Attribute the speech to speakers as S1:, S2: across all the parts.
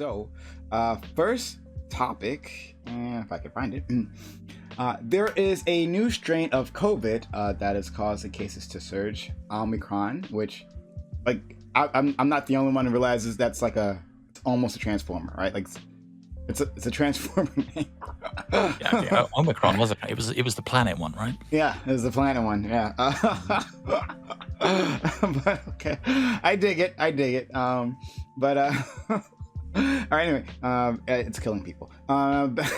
S1: So, first topic, if I can find it. There is a new strain of COVID that is causing cases to surge, Omicron, which, like, I'm not the only one who realizes that's like it's almost a transformer, right? Like, it's a transformer name.
S2: Yeah, Omicron was it was the planet one, right?
S1: Yeah, it was the planet one. Yeah. But okay, I dig it. But all right, anyway, it's killing people.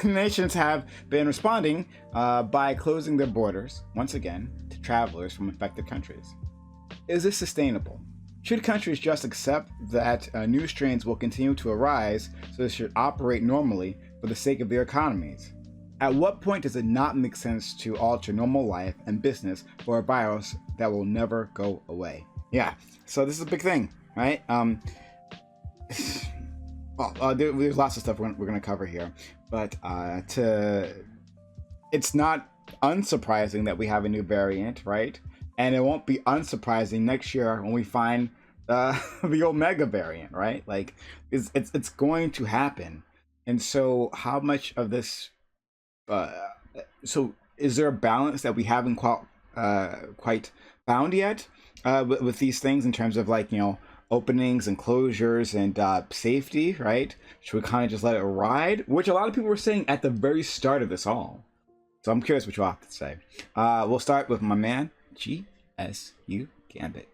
S1: Nations have been responding by closing their borders once again to travelers from affected countries. Is this sustainable? Should countries just accept that new strains will continue to arise, so they should operate normally for the sake of their economies? At what point does it not make sense to alter normal life and business for a virus that will never go away? Yeah, so this is a big thing, right? There's lots of stuff we're going to cover here, but it's not unsurprising that we have a new variant, right? And it won't be unsurprising next year when we find the Omega variant, right? Like, it's going to happen. And so, how much of this? So, is there a balance that we haven't quite found yet with these things in terms of, like, openings and closures and safety, right? Should we kind of just let it ride? Which a lot of people were saying at the very start of this all. So I'm curious what you have to say. We'll start with my man, GSU Gambit.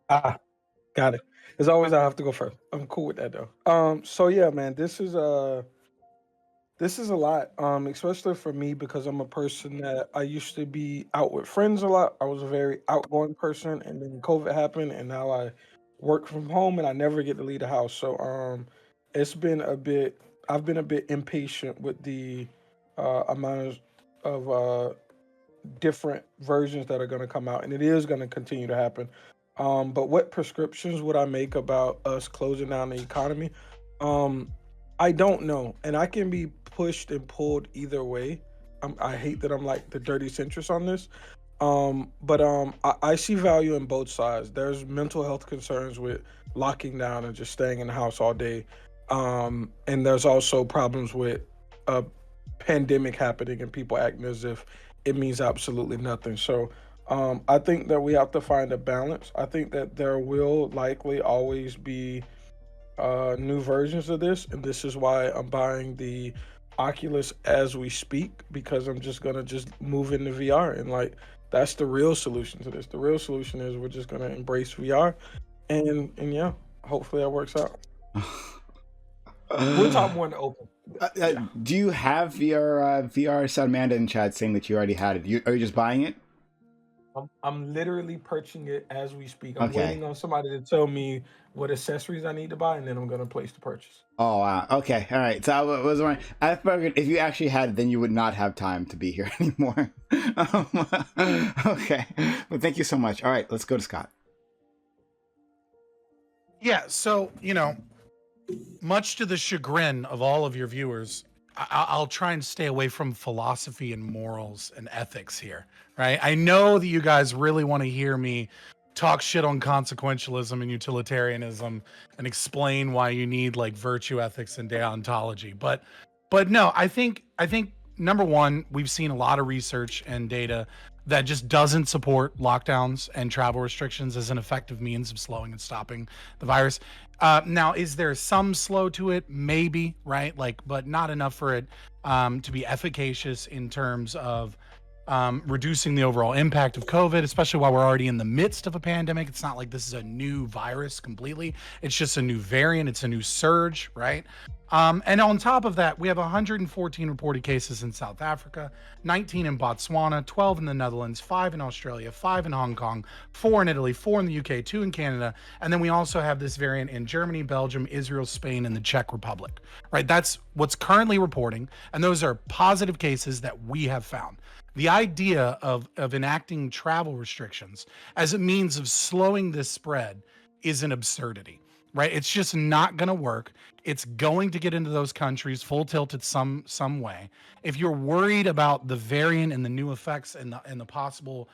S3: Got it. As always, I have to go first. I'm cool with that though. So yeah, man, this is a lot. Especially for me because I'm a person that I used to be out with friends a lot. I was a very outgoing person, and then COVID happened, and now I work from home, and I never get to leave the house. So it's been a bit. I've been a bit impatient with the amount of different versions that are going to come out, and it is going to continue to happen. But what prescriptions would I make about us closing down the economy? I don't know, and I can be pushed and pulled either way. I hate that I'm like the dirty centrist on this, but I see value in both sides. There's mental health concerns with locking down and just staying in the house all day, and there's also problems with a pandemic happening and people acting as if it means absolutely nothing. So I think that we have to find a balance. I think that there will likely always be new versions of this, and this is why I'm buying the Oculus as we speak, because I'm just gonna move into VR, and like that's the real solution to this. The real solution is we're just gonna embrace VR, and yeah, hopefully that works out. We'll talk more in the open.
S1: Yeah. Do you have VR? Said Amanda in chat saying that you already had it. Are you just buying it?
S3: I'm literally purchasing it as we speak. I'm waiting on somebody to tell me what accessories I need to buy, and then I'm going to place the purchase.
S1: Oh, wow. Okay. All right. So I figured if you actually had it, then you would not have time to be here anymore. Okay. Well, thank you so much. All right. Let's go to Scott.
S4: Yeah. So, much to the chagrin of all of your viewers, I'll try and stay away from philosophy and morals and ethics here, right? I know that you guys really want to hear me talk shit on consequentialism and utilitarianism and explain why you need like virtue ethics and deontology. But no, I think number one, we've seen a lot of research and data that just doesn't support lockdowns and travel restrictions as an effective means of slowing and stopping the virus. Now, is there some slow to it? Maybe, right? But not enough for it to be efficacious in terms of reducing the overall impact of COVID, especially while we're already in the midst of a pandemic. It's not like this is a new virus completely. It's just a new variant. It's a new surge, right? And on top of that, we have 114 reported cases in South Africa, 19 in Botswana, 12 in the Netherlands, 5 in Australia, 5 in Hong Kong, 4 in Italy, 4 in the UK, 2 in Canada. And then we also have this variant in Germany, Belgium, Israel, Spain, and the Czech Republic, right? That's what's currently reporting. And those are positive cases that we have found. The idea of enacting travel restrictions as a means of slowing this spread is an absurdity, right? It's just not going to work. It's going to get into those countries full tilted some way. If you're worried about the variant and the new effects and the possible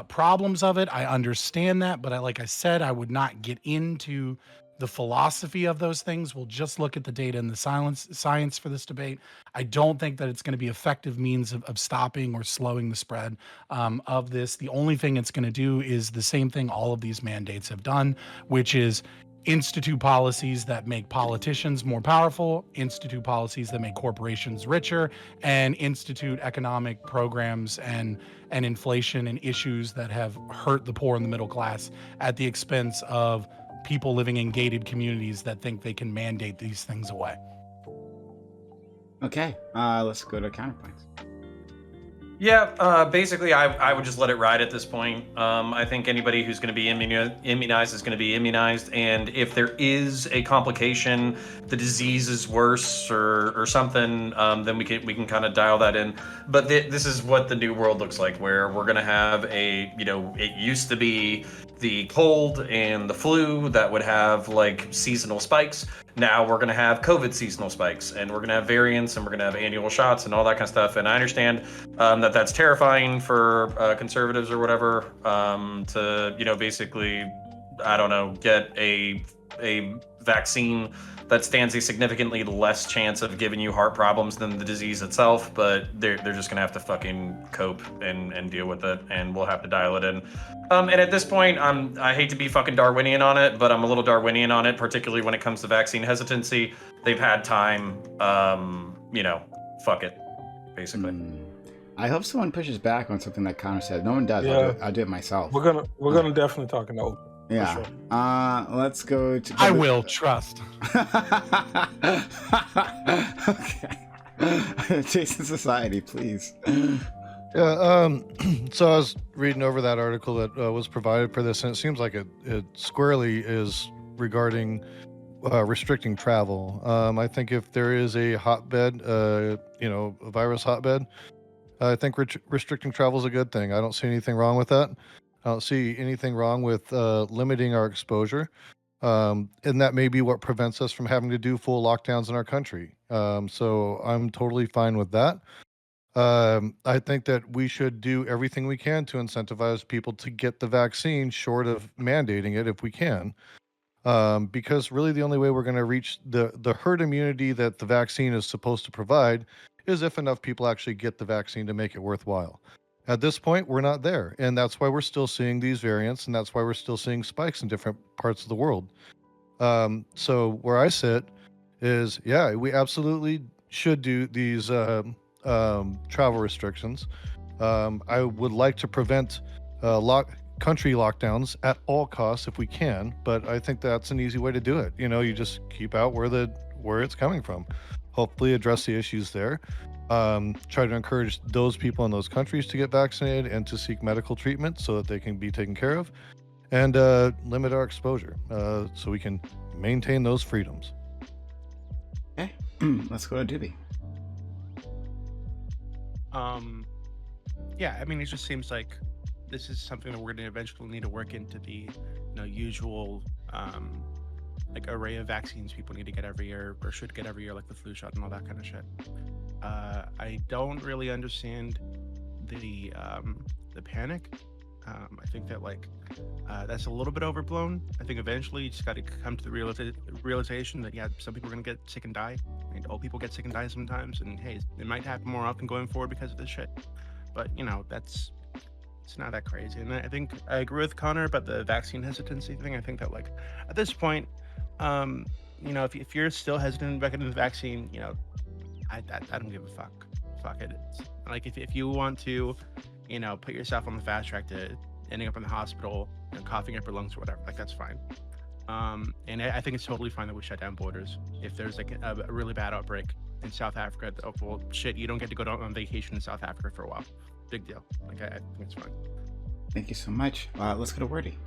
S4: problems of it, I understand that. But like I said, I would not get into the philosophy of those things. We'll just look at the data and the science for this debate. I don't think that it's going to be effective means of stopping or slowing the spread of this. The only thing it's going to do is the same thing all of these mandates have done, which is institute policies that make politicians more powerful, institute policies that make corporations richer, and institute economic programs and inflation and issues that have hurt the poor and the middle class at the expense of people living in gated communities that think they can mandate these things away.
S1: Okay, let's go to counterpoints.
S5: Yeah, basically, I would just let it ride at this point. I think anybody who's going to be immunized is going to be immunized, and if there is a complication, the disease is worse or something, then we can kind of dial that in. But this is what the new world looks like, where we're going to have it used to be the cold and the flu that would have like seasonal spikes. Now we're going to have COVID seasonal spikes, and we're going to have variants, and we're going to have annual shots and all that kind of stuff. And I understand that's terrifying for conservatives or whatever to basically, I don't know, get a vaccine that stands a significantly less chance of giving you heart problems than the disease itself. But they're just gonna have to fucking cope and deal with it, and we'll have to dial it in. And at this point, I hate to be fucking Darwinian on it, but I'm a little Darwinian on it, particularly when it comes to vaccine hesitancy. They've had time, fuck it, basically.
S1: I hope someone pushes back on something that Connor said. No one does.
S3: Yeah.
S1: I'll do it myself.
S3: We're gonna definitely talk in the open.
S1: Yeah.
S3: Sure.
S1: Let's go to.
S4: I will trust.
S1: Okay. Jason Society, please.
S6: Yeah. So I was reading over that article that was provided for this, and it seems like it squarely is regarding restricting travel. I think if there is a hotbed, a virus hotbed, I think restricting travel is a good thing. I don't see anything wrong with that. I don't see anything wrong with limiting our exposure. And that may be what prevents us from having to do full lockdowns in our country. So I'm totally fine with that. I think that we should do everything we can to incentivize people to get the vaccine, short of mandating it if we can. Because really the only way we're going to reach the herd immunity that the vaccine is supposed to provide is if enough people actually get the vaccine to make it worthwhile. At this point, we're not there, and that's why we're still seeing these variants, and that's why we're still seeing spikes in different parts of the world. So where I sit is, yeah, we absolutely should do these travel restrictions. I would like to prevent country lockdowns at all costs if we can, but I think that's an easy way to do it. You just keep out where it's coming from. Hopefully address the issues there. Try to encourage those people in those countries to get vaccinated and to seek medical treatment so that they can be taken care of, and limit our exposure so we can maintain those freedoms.
S1: Okay, let's go to Doobie.
S7: Yeah, I mean, it just seems like this is something that we're going to eventually need to work into the usual array of vaccines people need to get every year or should get every year, like the flu shot and all that kind of shit. I don't really understand the panic. I think that that's a little bit overblown. I think eventually you just got to come to the realization that some people are going to get sick and die. And old people get sick and die sometimes, and hey, it might happen more often going forward because of this shit. But it's not that crazy. And I think I agree with Connor about the vaccine hesitancy thing. I think that at this point, if you're still hesitant about getting the vaccine, I don't give a fuck. Fuck it. It's if you want to, put yourself on the fast track to ending up in the hospital, coughing up your lungs or whatever, that's fine. And I think it's totally fine that we shut down borders. If there's a really bad outbreak in South Africa, well, shit, you don't get to go on vacation in South Africa for a while. Big deal. I think it's fine.
S1: Thank you so much. Let's go to Wordy.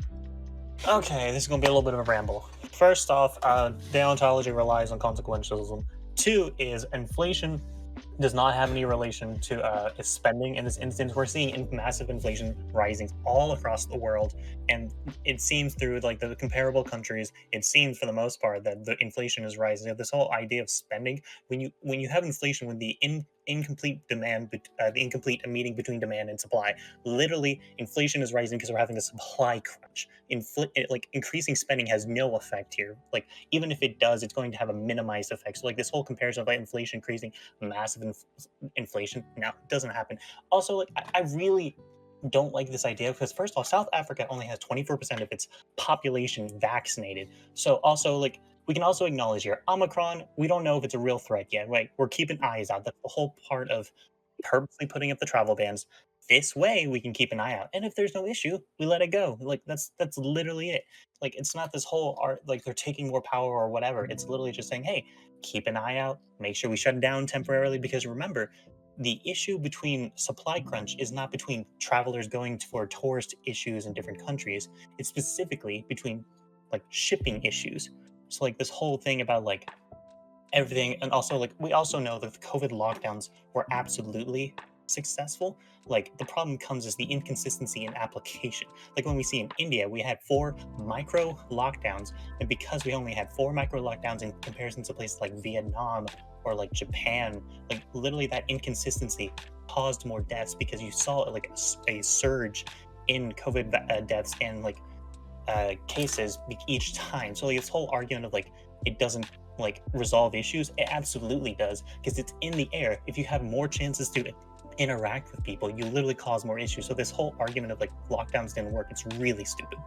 S8: Okay, this is going to be a little bit of a ramble. First off, deontology relies on consequentialism. 2 is inflation does not have any relation to spending. In this instance, we're seeing massive inflation rising all across the world, and it seems through like the comparable countries, it seems for the most part that the inflation is rising. This whole idea of spending, when you have inflation, when the incomplete demand, the incomplete meeting between demand and supply, literally inflation is rising because we're having a supply crunch. Like increasing spending has no effect here. Like even if it does, it's going to have a minimized effect. So like this whole comparison of like inflation increasing, massive inflation, now it doesn't happen. Also, like I really don't like this idea because first of all, South Africa only has 24% of its population vaccinated. So also like we can also acknowledge here, Omicron, we don't know if it's a real threat yet, right? We're keeping eyes out. That's the whole part of purposely putting up the travel bans. This way we can keep an eye out. And if there's no issue, we let it go. Like that's literally it. Like it's not this whole art like they're taking more power or whatever. It's literally just saying, hey, keep an eye out, make sure we shut it down temporarily, because remember, the issue between supply crunch is not between travelers going for tourist issues in different countries. It's specifically between like shipping issues. So like this whole thing about like everything, and also like we also know that the COVID lockdowns were absolutely successful. Like the problem comes is the inconsistency in application. Like when we see in India, we had 4 micro lockdowns, and because we only had 4 micro lockdowns in comparison to places like Vietnam or like Japan, like literally that inconsistency caused more deaths because you saw like a surge in COVID deaths and like cases each time. So like this whole argument of like it doesn't like resolve issues, it absolutely does, because it's in the air. If you have more chances to interact with people, you literally cause more issues. So this whole argument of like lockdowns didn't work, it's really stupid.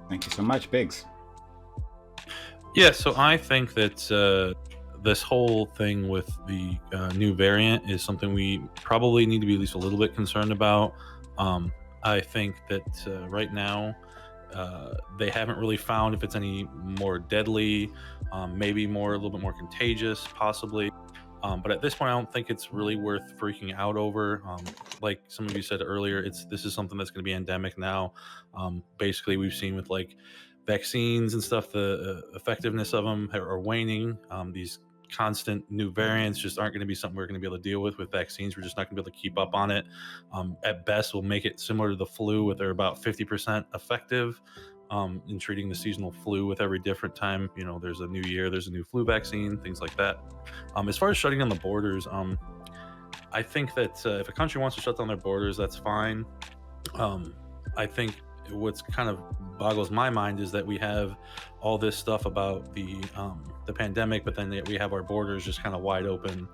S1: Thank you so much, Biggs.
S9: Yeah, so I think that this whole thing with the new variant is something we probably need to be at least a little bit concerned about. I think that right now they haven't really found if it's any more deadly, maybe a little bit more contagious, possibly. But at this point, I don't think it's really worth freaking out over. Like some of you said earlier, this is something that's going to be endemic now. Basically, we've seen with like vaccines and stuff, the effectiveness of them are waning. These constant new variants just aren't going to be something we're going to be able to deal with vaccines. We're just not going to be able to keep up on it. At best, we'll make it similar to the flu, where they're about 50% effective in treating the seasonal flu. With every different time, there's a new year, there's a new flu vaccine, things like that. As far as shutting down the borders, I think that if a country wants to shut down their borders, that's fine. I think what's kind of boggles my mind is that we have all this stuff about the pandemic, but then we have our borders just kind of wide open,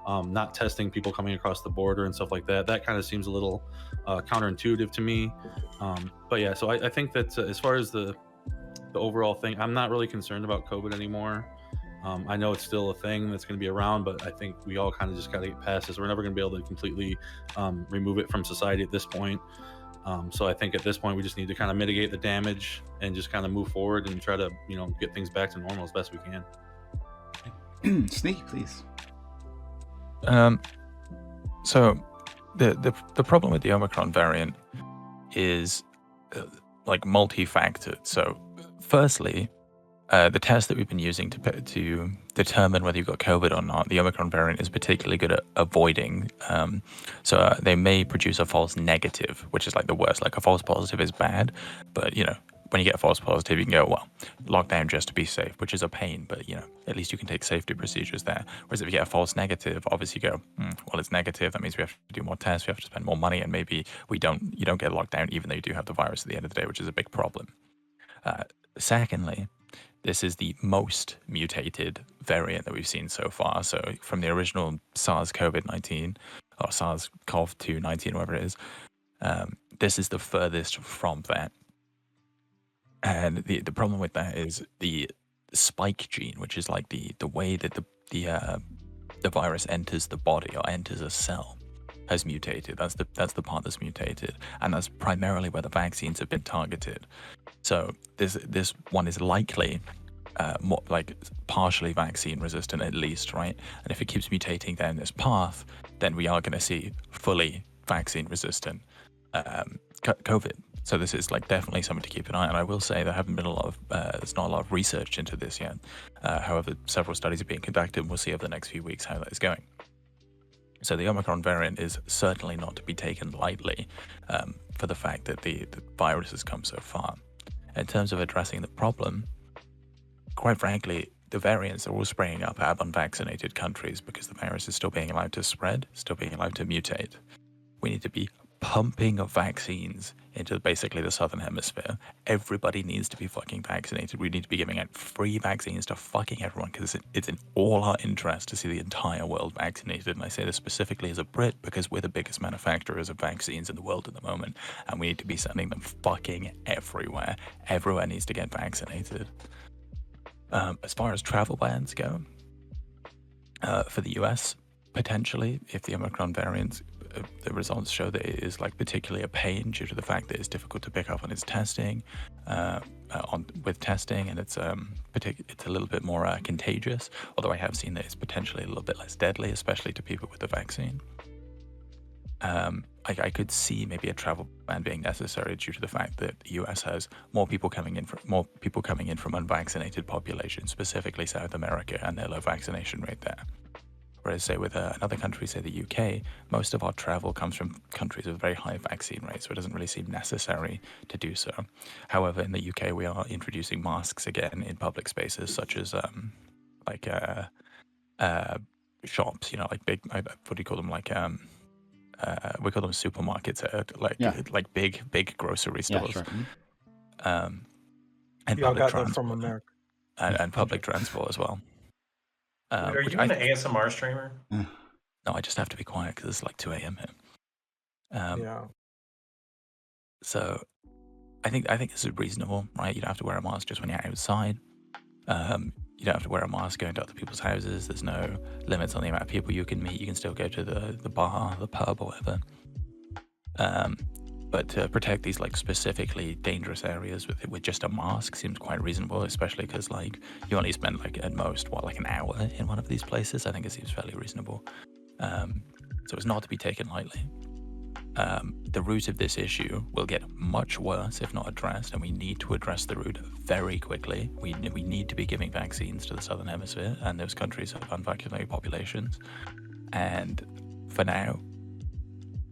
S9: not testing people coming across the border and stuff like that. That kind of seems a little counterintuitive to me. But yeah, so I think that as far as the overall thing, I'm not really concerned about COVID anymore. I know it's still a thing that's going to be around, but I think we all kind of just got to get past this. We're never going to be able to completely remove it from society at this point. So I think at this point we just need to kind of mitigate the damage and just kind of move forward and try to get things back to normal as best we can.
S1: Sneaky, please.
S2: So the problem with the Omicron variant is like multi-factored. So firstly, the test that we've been using to determine whether you've got COVID or not, the Omicron variant is particularly good at avoiding. So they may produce a false negative, which is like the worst. Like a false positive is bad, but when you get a false positive, you can go, well, lockdown just to be safe, which is a pain, but at least you can take safety procedures there. Whereas if you get a false negative, obviously you go, well, it's negative. That means we have to do more tests, we have to spend more money, and maybe you don't get locked down, even though you do have the virus at the end of the day, which is a big problem. Secondly, this is the most mutated variant that we've seen so far. So from the original SARS-CoV-19 or SARS-CoV-2-19, whatever it is, this is the furthest from that. And the problem with that is the spike gene, which is like the way that the virus enters the body or enters a cell, has mutated. That's the part that's mutated, and that's primarily where the vaccines have been targeted. So this one is likely more like partially vaccine resistant at least, right? And if it keeps mutating down this path, then we are going to see fully vaccine resistant COVID. So this is like definitely something to keep an eye on. And I will say there haven't been there's not a lot of research into this yet. However, several studies are being conducted, and we'll see over the next few weeks how that is going. So the Omicron variant is certainly not to be taken lightly for the fact that the virus has come so far. In terms of addressing the problem, quite frankly, the variants are all spraying up at unvaccinated countries because the virus is still being allowed to spread, still being allowed to mutate. We need to be pumping of vaccines into basically the southern hemisphere. Everybody needs to be fucking vaccinated. We need to be giving out free vaccines to fucking everyone because it's in all our interest to see the entire world vaccinated. And I say this specifically as a Brit because we're the biggest manufacturers of vaccines in the world at the moment, and we need to be sending them fucking everywhere. Everyone needs to get vaccinated. As far as travel bans go, for the US, potentially, if the Omicron variant, the results show that it is like particularly a pain due to the fact that it's difficult to pick up on its testing, with testing, and it's a little bit more contagious. Although I have seen that it's potentially a little bit less deadly, especially to people with the vaccine. I could see maybe a travel ban being necessary due to the fact that the US has more people coming in from unvaccinated populations, specifically South America, and their low vaccination rate there. Whereas, say, with another country, say the UK, most of our travel comes from countries with very high vaccine rates, so it doesn't really seem necessary to do so. However, in the UK, we are introducing masks again in public spaces, such as shops, you know, like big, what do you call them, like we call them supermarkets, like big grocery stores.
S1: Yeah, sure.
S2: And
S3: Y'all
S2: public
S3: got that
S2: transport,
S3: from America.
S2: and public transport as well.
S5: Wait, are
S2: which
S5: you an ASMR streamer?
S2: No, I just have to be quiet because it's like 2 a.m. here.
S3: Yeah.
S2: So I think this is reasonable, right? You don't have to wear a mask just when you're outside. You don't have to wear a mask going to other people's houses. There's no limits on the amount of people you can meet. You can still go to the bar, the pub, or whatever. But to protect these like specifically dangerous areas with just a mask seems quite reasonable, especially because like you only spend like at most like an hour in one of these places. I think it seems fairly reasonable. So it's not to be taken lightly. The root of this issue will get much worse if not addressed, and we need to address the root very quickly. We need to be giving vaccines to the southern hemisphere and those countries of unvaccinated populations. And for now,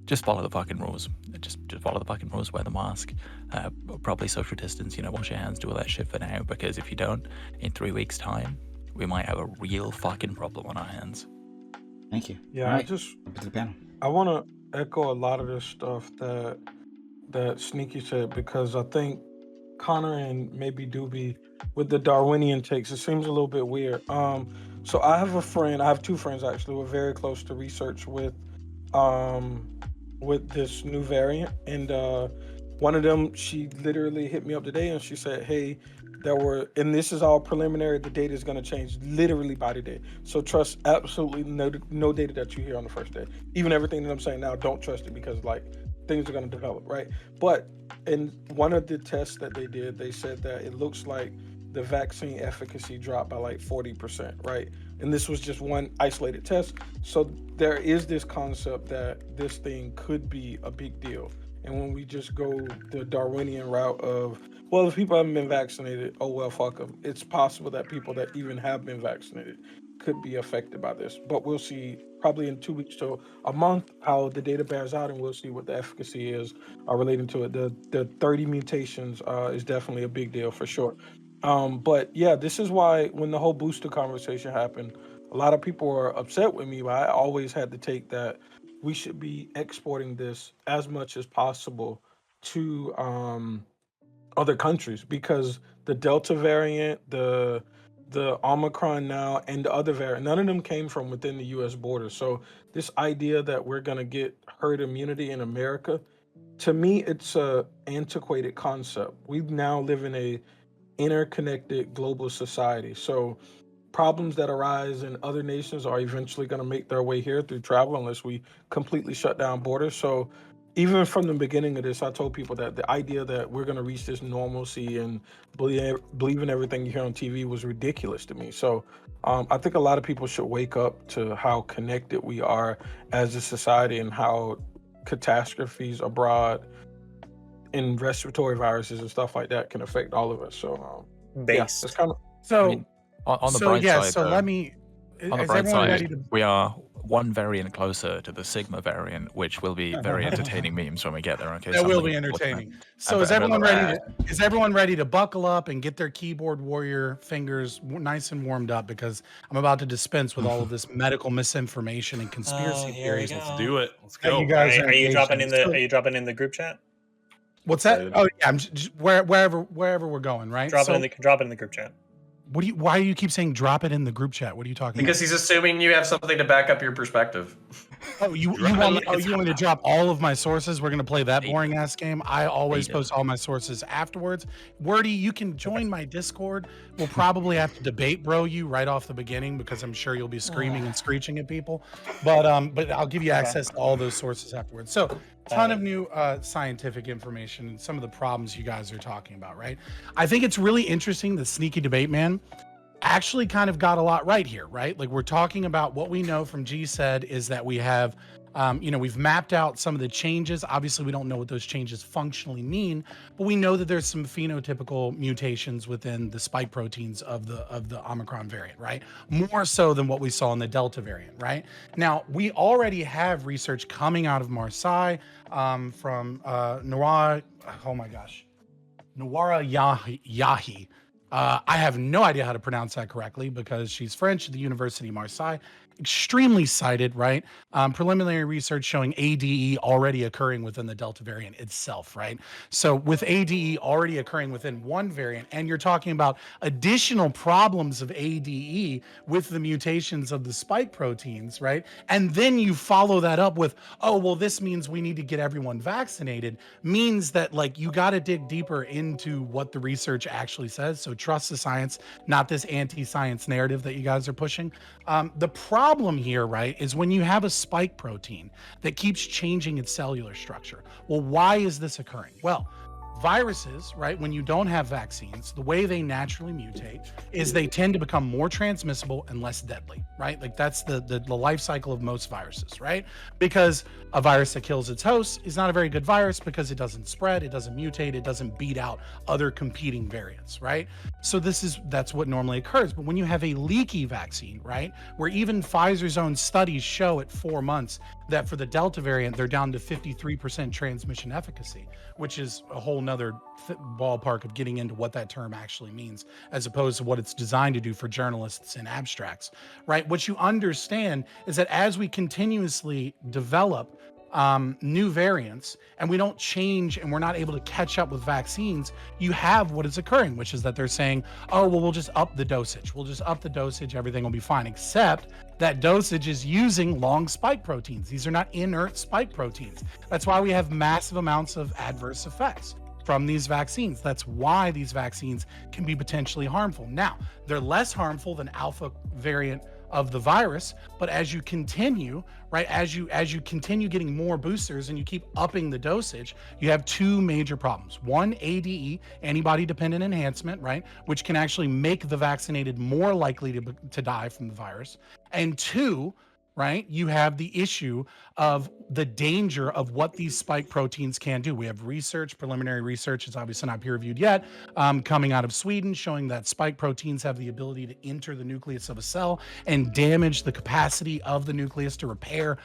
S2: just follow the fucking rules. Just follow the fucking rules. Wear the mask. Probably social distance. You know, wash your hands. Do all that shit for now. Because if you don't, in 3 weeks' time, we might have a real fucking problem on our hands.
S1: Thank you.
S3: Yeah,
S1: All right. To the panel.
S3: I want to echo a lot of this stuff that Sneaky said, because I think Connor and maybe Doobie with the Darwinian takes, it seems a little bit weird. So I have two friends actually, we're very close to research with this new variant, and one of them, she literally hit me up today and she said, hey, and this is all preliminary, the data is going to change literally by the day, so trust absolutely no data that you hear on the first day. Even everything that I'm saying now, don't trust it, because like things are going to develop, right? But in one of the tests that they did, they said that it looks like the vaccine efficacy dropped by like 40%, right? And this was just one isolated test. So there is this concept that this thing could be a big deal. And when we just go the Darwinian route of, well, if people haven't been vaccinated, oh, well, fuck them. It's possible that people that even have been vaccinated could be affected by this. But we'll see probably in 2 weeks to a month how the data bears out, and we'll see what the efficacy is relating to it. The 30 mutations is definitely a big deal for sure. But yeah, this is why when the whole booster conversation happened, a lot of people were upset with me, but I always had to take that we should be exporting this as much as possible to other countries, because the Delta variant, the Omicron now, and the other variant, none of them came from within the US border. So this idea that we're going to get herd immunity in America, to me, it's a antiquated concept. We now live in a interconnected global society. So problems that arise in other nations are eventually going to make their way here through travel unless we completely shut down borders. So even from the beginning of this, I told people that the idea that we're going to reach this normalcy and believe in everything you hear on TV was ridiculous to me. So I think a lot of people should wake up to how connected we are as a society and how catastrophes abroad and respiratory viruses and stuff like that can affect all of us. So yeah, it's kind of
S4: so.
S2: I mean, on the bright side,
S4: so let me.
S2: On the bright side, we are one variant closer to the Sigma variant, which will be very entertaining memes when we get there. Okay,
S4: That will
S2: something
S4: be
S2: to look at.
S4: entertaining. So is everyone ready to buckle up and get their keyboard warrior fingers nice and warmed up, because I'm about to dispense with all of this medical misinformation and conspiracy theories.
S9: Let's do it. Let's
S4: that
S9: go.
S4: you guys
S8: Are you
S4: engaged
S8: dropping
S4: in.
S8: in the Are you dropping in the group chat?
S4: What's that? Oh yeah, I'm just wherever we're going, right?
S8: Drop it in the group chat.
S4: Why do you keep saying drop it in the group chat? What are you talking
S5: Because he's assuming you have something to back up your perspective.
S4: about? You want me to drop all of my sources? We're gonna play that boring ass game. I always post all my sources afterwards. Wordy, you can join my Discord. We'll probably have to debate bro you right off the beginning, because I'm sure you'll be screaming and screeching at people. But I'll give you access to all those sources afterwards. So ton of new scientific information and some of the problems you guys are talking about, right? I think it's really interesting that Sneaky Debate Man actually kind of got a lot right here, right? Like, we're talking about what we know from G said is that we have, we've mapped out some of the changes. Obviously, we don't know what those changes functionally mean, but we know that there's some phenotypical mutations within the spike proteins of the Omicron variant, right? More so than what we saw in the Delta variant, right? Now, we already have research coming out of Marseille from Nawara Yahi. I have no idea how to pronounce that correctly, because she's French at the University of Marseille. Extremely cited, right? Preliminary research showing ADE already occurring within the Delta variant itself, right? So with ADE already occurring within one variant, and you're talking about additional problems of ADE with the mutations of the spike proteins, right? And then you follow that up with, oh, well, this means we need to get everyone vaccinated, means that, like, you got to dig deeper into what the research actually says. So trust the science, not this anti-science narrative that you guys are pushing. The problem here, right, is when you have a spike protein that keeps changing its cellular structure. Well, why is this occurring? Well, viruses, right, when you don't have vaccines, the way they naturally mutate is they tend to become more transmissible and less deadly, right? Like, that's the life cycle of most viruses, right? Because a virus that kills its host is not a very good virus, because it doesn't spread, it doesn't mutate, it doesn't beat out other competing variants, right? So that's what normally occurs. But when you have a leaky vaccine, right, where even Pfizer's own studies show at 4 months that for the Delta variant, they're down to 53% transmission efficacy, which is a whole nother ballpark of getting into what that term actually means, as opposed to what it's designed to do for journalists in abstracts, right? What you understand is that as we continuously develop new variants, and we don't change, and we're not able to catch up with vaccines, you have what is occurring, which is that they're saying, oh, well, we'll just up the dosage. We'll just up the dosage. Everything will be fine, except that dosage is using long spike proteins. These are not inert spike proteins. That's why we have massive amounts of adverse effects from these vaccines. That's why these vaccines can be potentially harmful. Now, they're less harmful than alpha variant of the virus, but as you continue, right, as you continue getting more boosters and you keep upping the dosage, you have two major problems. One, ADE, antibody dependent enhancement, right, which can actually make the vaccinated more likely to die from the virus. And two, right, you have the issue of the danger of what these spike proteins can do. We have research, preliminary research, it's obviously not peer reviewed yet, coming out of Sweden, showing that spike proteins have the ability to enter the nucleus of a cell and damage the capacity of the nucleus to repair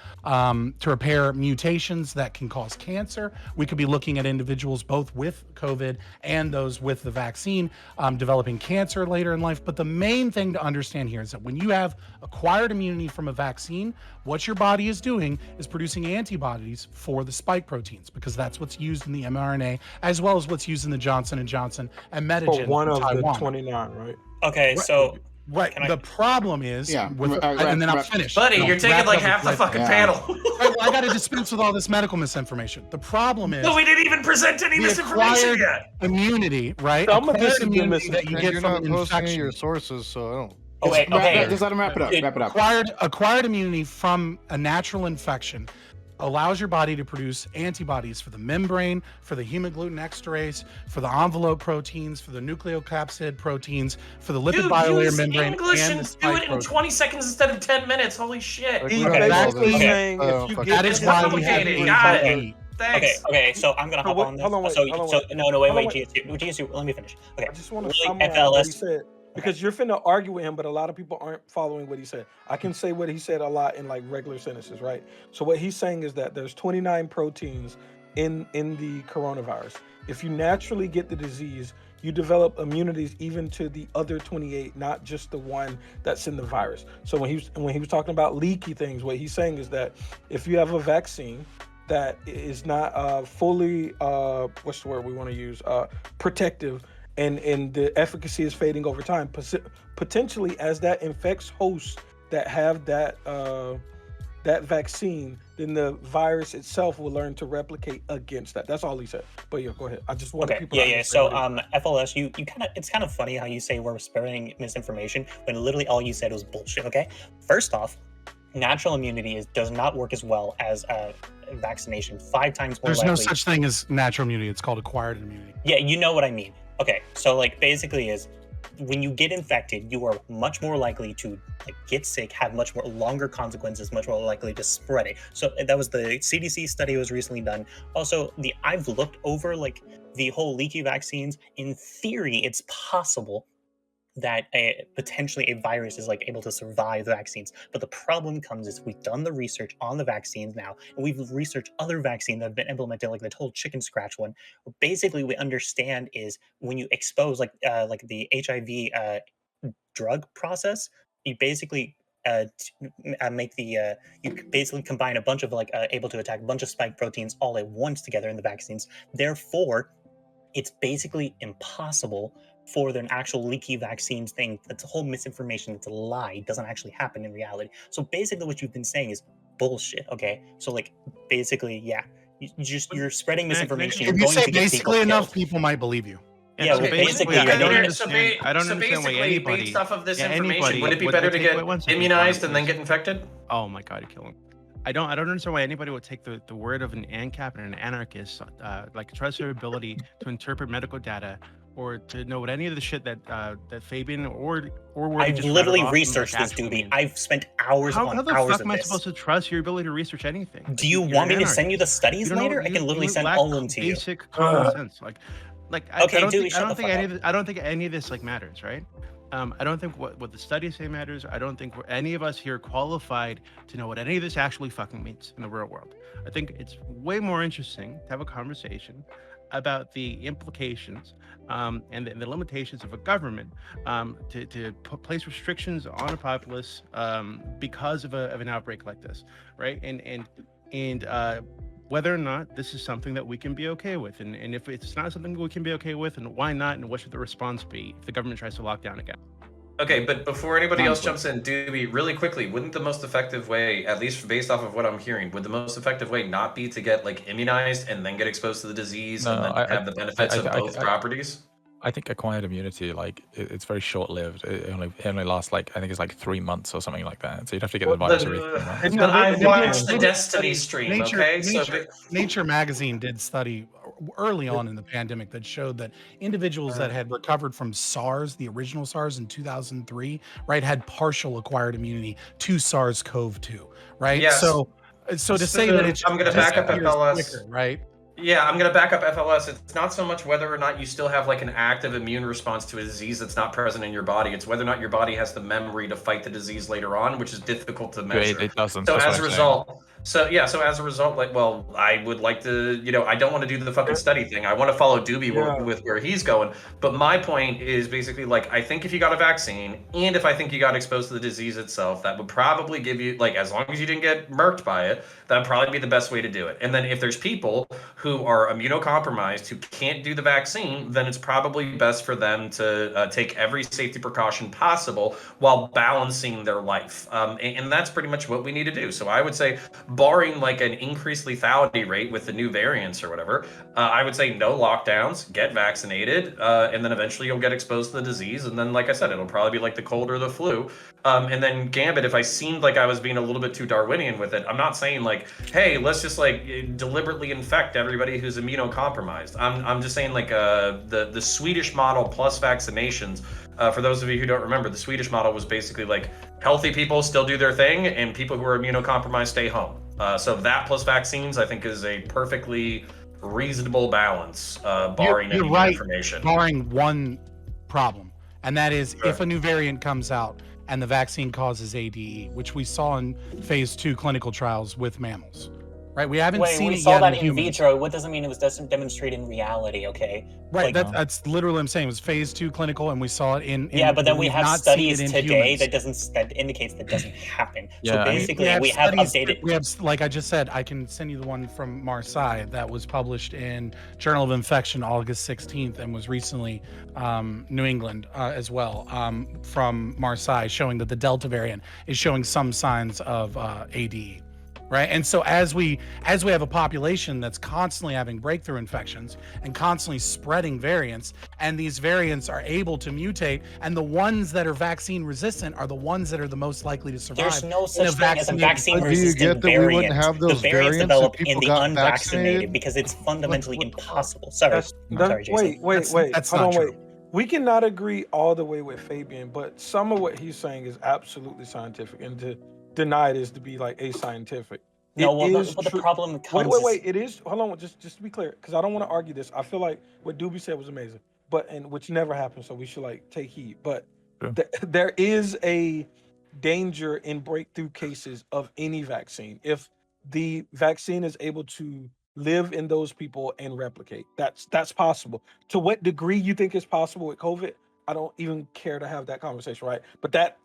S4: mutations that can cause cancer. We could be looking at individuals both with COVID and those with the vaccine developing cancer later in life. But the main thing to understand here is that when you have acquired immunity from a vaccine, what your body is doing is producing antibodies for the spike proteins, because that's what's used in the mRNA, as well as what's used in the Johnson & Johnson and Medigen
S3: one of
S4: Taiwan.
S3: the 29, right?
S8: Okay, so
S4: right. The problem is, and then I'll finish.
S5: Buddy, you're taking like half the fucking panel.
S4: Right, well, I got to dispense with all this medical misinformation. The problem is,
S5: no, we didn't even present any misinformation yet.
S4: Immunity, right?
S3: Some of this
S4: immunity that you get from infection.
S6: Your sources, so I don't.
S8: Oh wait, okay.
S1: Just let him wrap it up.
S4: Acquired immunity from a natural infection allows your body to produce antibodies for the membrane, for the hemagglutinin esterase, for the envelope proteins, for the nucleocapsid proteins, for the lipid bilayer membrane,
S5: English
S4: and the
S5: and
S4: spike
S5: do it in 20 seconds instead of 10 minutes. Holy shit.
S4: That is why we have
S5: got it. Thanks.
S8: Okay, so I'm gonna hop on this.
S3: Hold on, wait.
S8: No, wait, GSU, let me finish. Okay.
S3: I just want to summarize what he said. because you're finna argue with him, but a lot of people aren't following what he said. I can say what he said a lot in like regular sentences, right? So what he's saying is that there's 29 proteins in the coronavirus. If you naturally get the disease, you develop immunities even to the other 28, not just the one that's in the virus. So when he was talking about leaky things, what he's saying is that if you have a vaccine that is not fully what's the word we want to use, protective, and the efficacy is fading over time, potentially as that infects hosts that have that vaccine, then the virus itself will learn to replicate against that. That's all he said. But yeah, go ahead. I just want people to
S8: So
S3: understand
S8: FLS, you kind of, it's kind of funny how you say we're spreading misinformation when literally all you said was bullshit. Okay, first off, natural immunity does not work as well as vaccination. 5 times more
S4: There's
S8: likely.
S4: no such thing as natural immunity. It's called acquired immunity.
S8: Yeah, you know what I mean. Okay, so like basically is when you get infected, you are much more likely to like get sick, have much more longer consequences, much more likely to spread it. So that was the CDC study was recently done. Also, I've looked over like the whole leaky vaccines. In theory, it's possible that potentially a virus is like able to survive the vaccines. But the problem comes is we've done the research on the vaccines now, and we've researched other vaccines that have been implemented, like the whole chicken scratch one. Basically, we understand is when you expose like the HIV drug process, you basically make the you basically combine a bunch of like able to attack a bunch of spike proteins all at once together in the vaccines. Therefore, it's basically impossible for an actual leaky vaccines thing. That's a whole misinformation. It's a lie. It doesn't actually happen in reality. So basically what you've been saying is bullshit. Okay. So like basically, yeah, you're spreading misinformation.
S4: If
S8: You're
S4: you
S8: going
S4: say
S8: to get people
S4: basically enough,
S8: killed.
S4: people might believe you.
S8: Yeah, well, basically,
S7: I don't
S8: you're-
S7: understand. I don't understand why anybody.
S5: based off of this
S7: yeah,
S5: information,
S7: anybody
S5: would it be
S7: would
S5: better to
S7: take-
S5: get
S7: wait, one second,
S5: immunized
S7: Brian,
S5: and then
S7: please.
S5: get infected?
S7: Oh my god, you're killing. I don't understand why anybody would take the word of an ANCAP and an anarchist, like trust their ability to interpret medical data or to know what any of the shit that Fabian or Wordy
S8: I've
S7: just
S8: literally
S7: rattled off
S8: researched
S7: like
S8: this,
S7: actually
S8: Doobie.
S7: means.
S8: I've spent hours
S7: How
S8: on
S7: the
S8: hours
S7: fuck
S8: of
S7: am I
S8: this.
S7: supposed to trust your ability to research anything? Like,
S8: Do you
S7: you're
S8: want
S7: an
S8: me to send you the
S7: anarchist.
S8: studies
S7: You don't-
S8: later? I can literally
S7: you
S8: send
S7: lack
S8: all of them to you.
S7: basic common sense. Like
S8: Okay,
S7: I don't
S8: Doobie,
S7: think,
S8: shut the fuck up.
S7: I don't think any of this like matters, right? I don't think what the studies say matters. I don't think any of us here qualified to know what any of this actually fucking means in the real world. I think it's way more interesting to have a conversation about the implications and the limitations of a government to place restrictions on a populace because of an outbreak like this, right? And whether or not this is something that we can be okay with, and if it's not something we can be okay with, and why not, and what should the response be if the government tries to lock down again?
S5: Okay, but before anybody else jumps in, Doobie, really quickly, wouldn't the most effective way, at least based off of what I'm hearing, would the most effective way not be to get like immunized and then get exposed to the disease and then have the benefits of both properties?
S2: I think acquired immunity, like it's very short-lived. It only lasts like I think it's like 3 months or something like that. So you'd have to get the virus every 3 months.
S5: But I watched the Destiny stream.
S4: Nature magazine did study early on in the pandemic that showed that individuals that had recovered from SARS, the original SARS in 2003, right, had partial acquired immunity to SARS-CoV-2, right?
S5: Yes.
S4: So to say that it's
S5: I'm going to back up FLS,
S4: quicker, right?
S5: Yeah, I'm going to back up FLS. It's not so much whether or not you still have like an active immune response to a disease that's not present in your body. It's whether or not your body has the memory to fight the disease later on, which is difficult to measure.
S2: It doesn't.
S5: So as a result, like, well, I would like to, I don't want to do the fucking study thing. I want to follow Doobie with where he's going. But my point is basically like, I think if you got a vaccine and if I think you got exposed to the disease itself, that would probably give you, like, as long as you didn't get murked by it, that would probably be the best way to do it. And then if there's people who are immunocompromised who can't do the vaccine, then it's probably best for them to take every safety precaution possible while balancing their life. And that's pretty much what we need to do. So I would say, barring like an increased lethality rate with the new variants or whatever, I would say no lockdowns, get vaccinated, and then eventually you'll get exposed to the disease. And then, like I said, it'll probably be like the cold or the flu. And then Gambit, if I seemed like I was being a little bit too Darwinian with it, I'm not saying like, hey, let's just like deliberately infect everybody who's immunocompromised. I'm just saying like the Swedish model plus vaccinations. For those of you who don't remember, the Swedish model was basically like healthy people still do their thing and people who are immunocompromised stay home. So that plus vaccines, I think, is a perfectly reasonable balance, barring any information.
S4: Barring one problem. and that is if a new variant comes out and the vaccine causes ADE, which we saw in phase 2 clinical trials with mammals. Right, we haven't seen
S8: we
S4: it
S8: saw
S4: yet
S8: that
S4: in
S8: in
S4: humans.
S8: vitro. What doesn't mean it was demonstrated in reality, okay?
S4: Right,
S8: Like,
S4: that's literally what I'm saying. It was phase 2 clinical, and we saw it in
S8: yeah, but then we
S4: we've
S8: have
S4: not seen it
S8: studies
S4: in
S8: today
S4: humans.
S8: that indicates that doesn't happen.
S2: Yeah,
S8: So
S2: I mean,
S8: basically, we have
S4: studies,
S8: updated.
S4: We have, like I just said, I can send you the one from Marseille that was published in Journal of Infection August 16th and was recently New England as well from Marseille, showing that the Delta variant is showing some signs of ADE. Right, and so as we have a population that's constantly having breakthrough infections and constantly spreading variants, and these variants are able to mutate, and the ones that are vaccine resistant are the ones that are the most likely to survive.
S8: There's no such thing as a vaccine
S6: But do you
S8: resistant
S6: get that we wouldn't
S8: variant.
S6: have those
S8: The variants
S6: variants if
S8: develop in
S6: people
S8: the
S6: got
S8: unvaccinated
S6: vaccinated?
S8: because it's fundamentally
S3: What the fuck?
S8: impossible. Sorry, sorry, Jason.
S3: Wait.
S4: That's
S3: Hold
S4: not
S3: on,
S4: true.
S3: wait. We cannot agree all the way with Fabian, but some of what he's saying is absolutely scientific, and to deny it is to be like ascientific.
S8: No,
S3: It
S8: well,
S3: is
S8: but the
S3: true.
S8: problem comes.
S3: Wait. It is. Hold on, just to be clear, because I don't want to argue this. I feel like what Doobie said was amazing, and which never happened, so we should like take heed. But
S2: Sure.
S3: there is a danger in breakthrough cases of any vaccine if the vaccine is able to live in those people and replicate. That's possible. To what degree you think it's possible with COVID, I don't even care to have that conversation, right? But that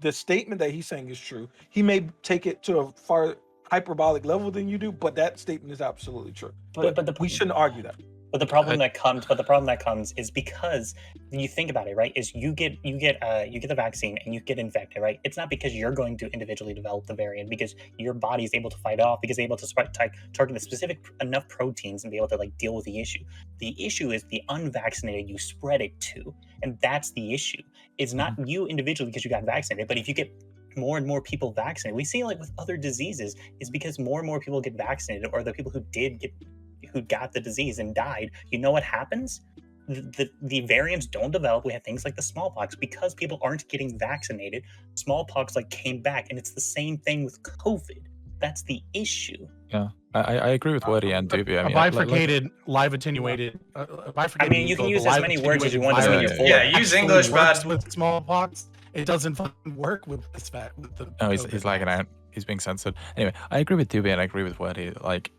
S3: the statement that he's saying is true. He may take it to a far hyperbolic level than you do, but that statement is absolutely true. But we shouldn't argue that.
S8: But the problem that comes is because you think about it, right? Is you get the vaccine and you get infected, right? It's not because you're going to individually develop the variant, because your body is able to fight off, because it's able to target the specific enough proteins and be able to like deal with the issue. The issue is the unvaccinated you spread it to, and that's the issue. It's not you individually because you got vaccinated, but if you get more and more people vaccinated, we see like with other diseases, is because more and more people get vaccinated, or the people who got the disease and died, you know what happens? The variants don't develop. We have things like the smallpox because people aren't getting vaccinated. Smallpox like came back, and it's the same thing with COVID. That's the issue.
S2: Yeah, I agree with Wordy and Doobie. I mean,
S4: bifurcated, live attenuated.
S8: I mean, you can use as many words as you want. Just when you're full.
S5: Yeah, use English, but
S4: with smallpox, it doesn't fucking work with this fat.
S2: No, he's lagging out. He's being censored. Anyway, I agree with Doobie and I agree with Wordy. Like,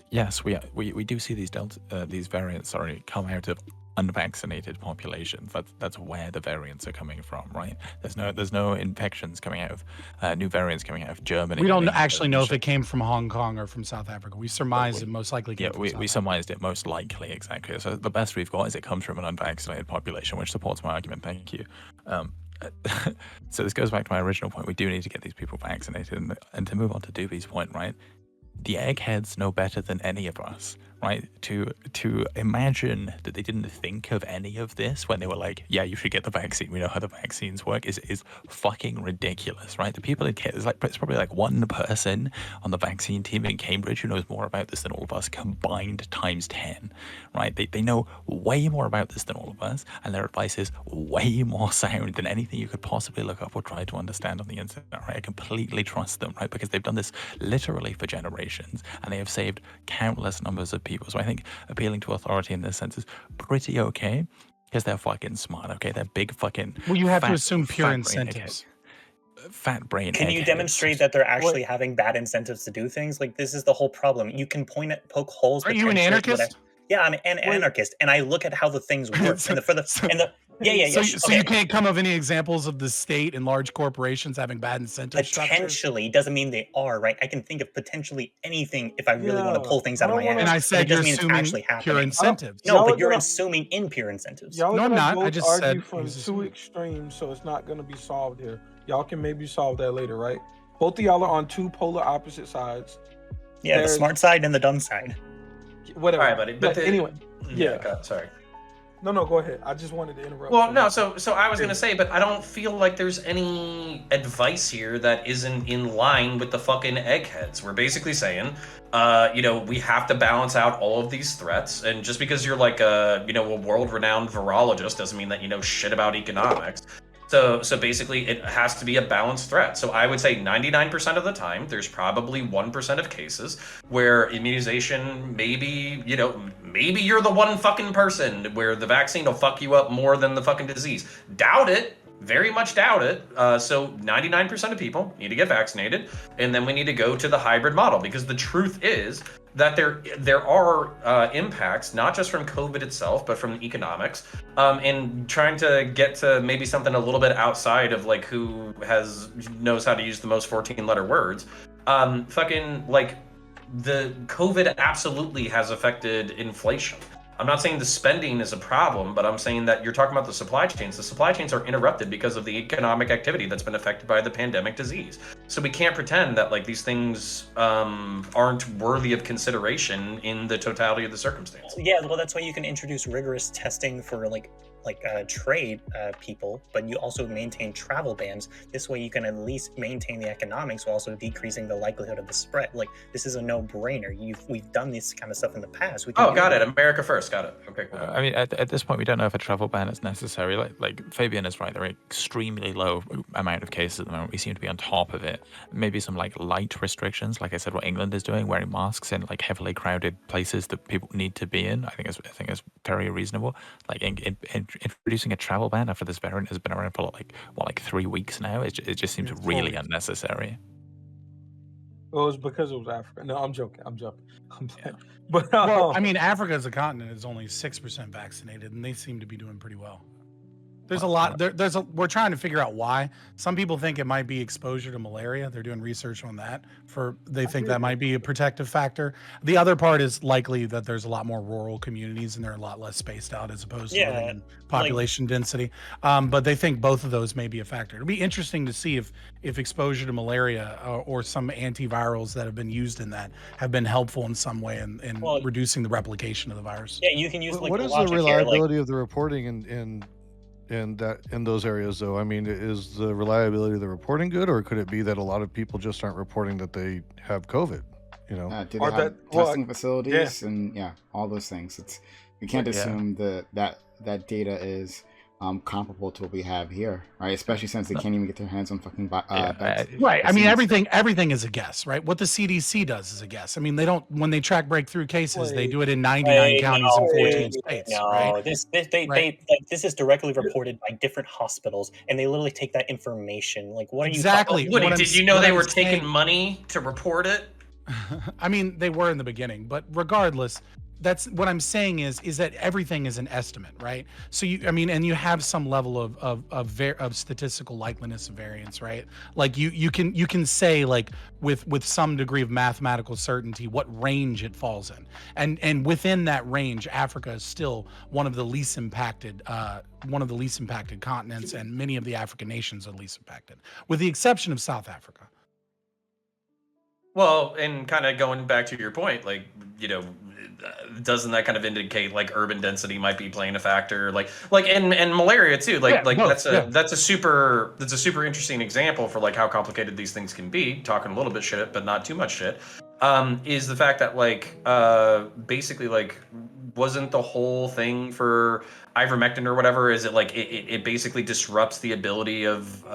S2: yes, we do see these variants come out of unvaccinated populations. That's where the variants are coming from, right? There's no infections coming out of new variants coming out of Germany.
S4: We don't actually know if it came from Hong Kong or from South Africa. We surmise it most likely came from South
S2: we surmised it most likely, exactly. So the best we've got is it comes from an unvaccinated population, which supports my argument. Thank you. So this goes back to my original point. We do need to get these people vaccinated, and to move on to Doobie's point, right? The eggheads know better than any of us, right? To imagine that they didn't think of any of this when they were like, yeah, you should get the vaccine. We know how the vaccines work is fucking ridiculous, right? The people in it's probably like one person on the vaccine team in Cambridge who knows more about this than all of us combined times 10, right? They know way more about this than all of us, and their advice is way more sound than anything you could possibly look up or try to understand on the internet, right? I completely trust them, right? Because they've done this literally for generations, and they have saved countless numbers of people. So I think appealing to authority in this sense is pretty okay, because they're fucking smart, okay? They're big fucking...
S4: Well, you have to assume pure incentives.
S2: Fat brain.
S8: Can you demonstrate that they're actually having bad incentives to do things? Like, this is the whole problem. You can poke holes.
S4: Are you an anarchist?
S8: Yeah, I'm an anarchist, and I look at how the things work. So
S4: you can't come of any examples of the state and large corporations having bad incentives.
S8: Potentially doesn't mean they are, right? I can think of potentially anything if I really want to pull things out of my ass.
S4: And I said you're assuming pure incentives.
S8: No, but you're assuming impure incentives.
S3: Y'all
S4: no, I'm not. I just
S3: argue
S4: said
S3: from two extremes, so it's not going to be solved here. Y'all can maybe solve that later, right? Both of y'all are on two polar opposite sides.
S8: Yeah, the smart side and the dumb side.
S3: Whatever.
S5: All right, buddy. But
S3: anyway, yeah.
S5: God, sorry.
S3: No, go ahead. I just wanted to interrupt.
S5: Well, no, so I was going to say, but I don't feel like there's any advice here that isn't in line with the fucking eggheads. We're basically saying, we have to balance out all of these threats, and just because you're like a world-renowned virologist doesn't mean that you know shit about economics. So basically, it has to be a balanced threat. So I would say 99% of the time, there's probably 1% of cases where immunization, maybe you're the one fucking person where the vaccine will fuck you up more than the fucking disease. Doubt it. Very much doubt it. So 99% of people need to get vaccinated, and then we need to go to the hybrid model, because the truth is that there are impacts, not just from COVID itself, but from the economics, and trying to get to maybe something a little bit outside of like who knows how to use the most 14-letter words. Fucking like the COVID absolutely has affected inflation. I'm not saying the spending is a problem, but I'm saying that you're talking about the supply chains. The supply chains are interrupted because of the economic activity that's been affected by the pandemic disease. So we can't pretend that like these things aren't worthy of consideration in the totality of the circumstances.
S8: Yeah, well, that's why you can introduce rigorous testing for trade people, but you also maintain travel bans. This way you can at least maintain the economics while also decreasing the likelihood of the spread. Like, this is a no-brainer. We've done this kind of stuff in the past.
S5: Got it. America first. Got it. Okay, cool.
S2: I mean, at this point, we don't know if a travel ban is necessary. Like Fabian is right. There are extremely low amount of cases at the moment. We seem to be on top of it. Maybe some like light restrictions, like I said, what England is doing, wearing masks in like heavily crowded places that people need to be in. I think is very reasonable. Like introducing a travel ban after this variant has been around for like 3 weeks now. It just seems really unnecessary.
S3: Well, it's because it was Africa. No, I'm joking.
S2: Yeah.
S3: But
S4: Well, I mean, Africa as a continent is only 6% vaccinated, and they seem to be doing pretty well. There's a lot. We're trying to figure out why. Some people think it might be exposure to malaria. They're doing research on that. They think that might be a protective factor. The other part is likely that there's a lot more rural communities and they're a lot less spaced out as opposed to living in population density. But they think both of those may be a factor. It'll be interesting to see if exposure to malaria or some antivirals that have been used in that have been helpful in some way in reducing the replication of the virus.
S8: Yeah, you can use
S6: what is the reliability of the reporting in those areas, though? I mean, is the reliability of the reporting good, or could it be that a lot of people just aren't reporting that they have COVID?
S1: Do they have testing facilities and all those things? You can't assume that data is comparable to what we have here, right? Especially since they can't even get their hands on fucking vaccines.
S4: Right. I mean, everything is a guess, right? What the CDC does is a guess. I mean, when they track breakthrough cases, they do it in 99 counties and 14 states.
S8: No,
S4: right?
S8: This is directly reported by different hospitals, and they literally take that information. Like, what are you
S4: exactly?
S5: Woody, did you know they were taking money to report it?
S4: I mean, they were in the beginning, but regardless. That's what I'm saying is that everything is an estimate, right? So and you have some level of statistical likeliness of variance, right? Like you can say like with some degree of mathematical certainty what range it falls in, and within that range, Africa is still one of the least impacted continents, and many of the African nations are least impacted, with the exception of South Africa.
S5: Well, and kind of going back to your point, like, doesn't that kind of indicate like urban density might be playing a factor, like and malaria too, that's a super interesting example for like how complicated these things can be. Talking a little bit shit, but not too much shit. Is the fact that basically wasn't the whole thing for ivermectin or whatever? Is it like it basically disrupts the ability of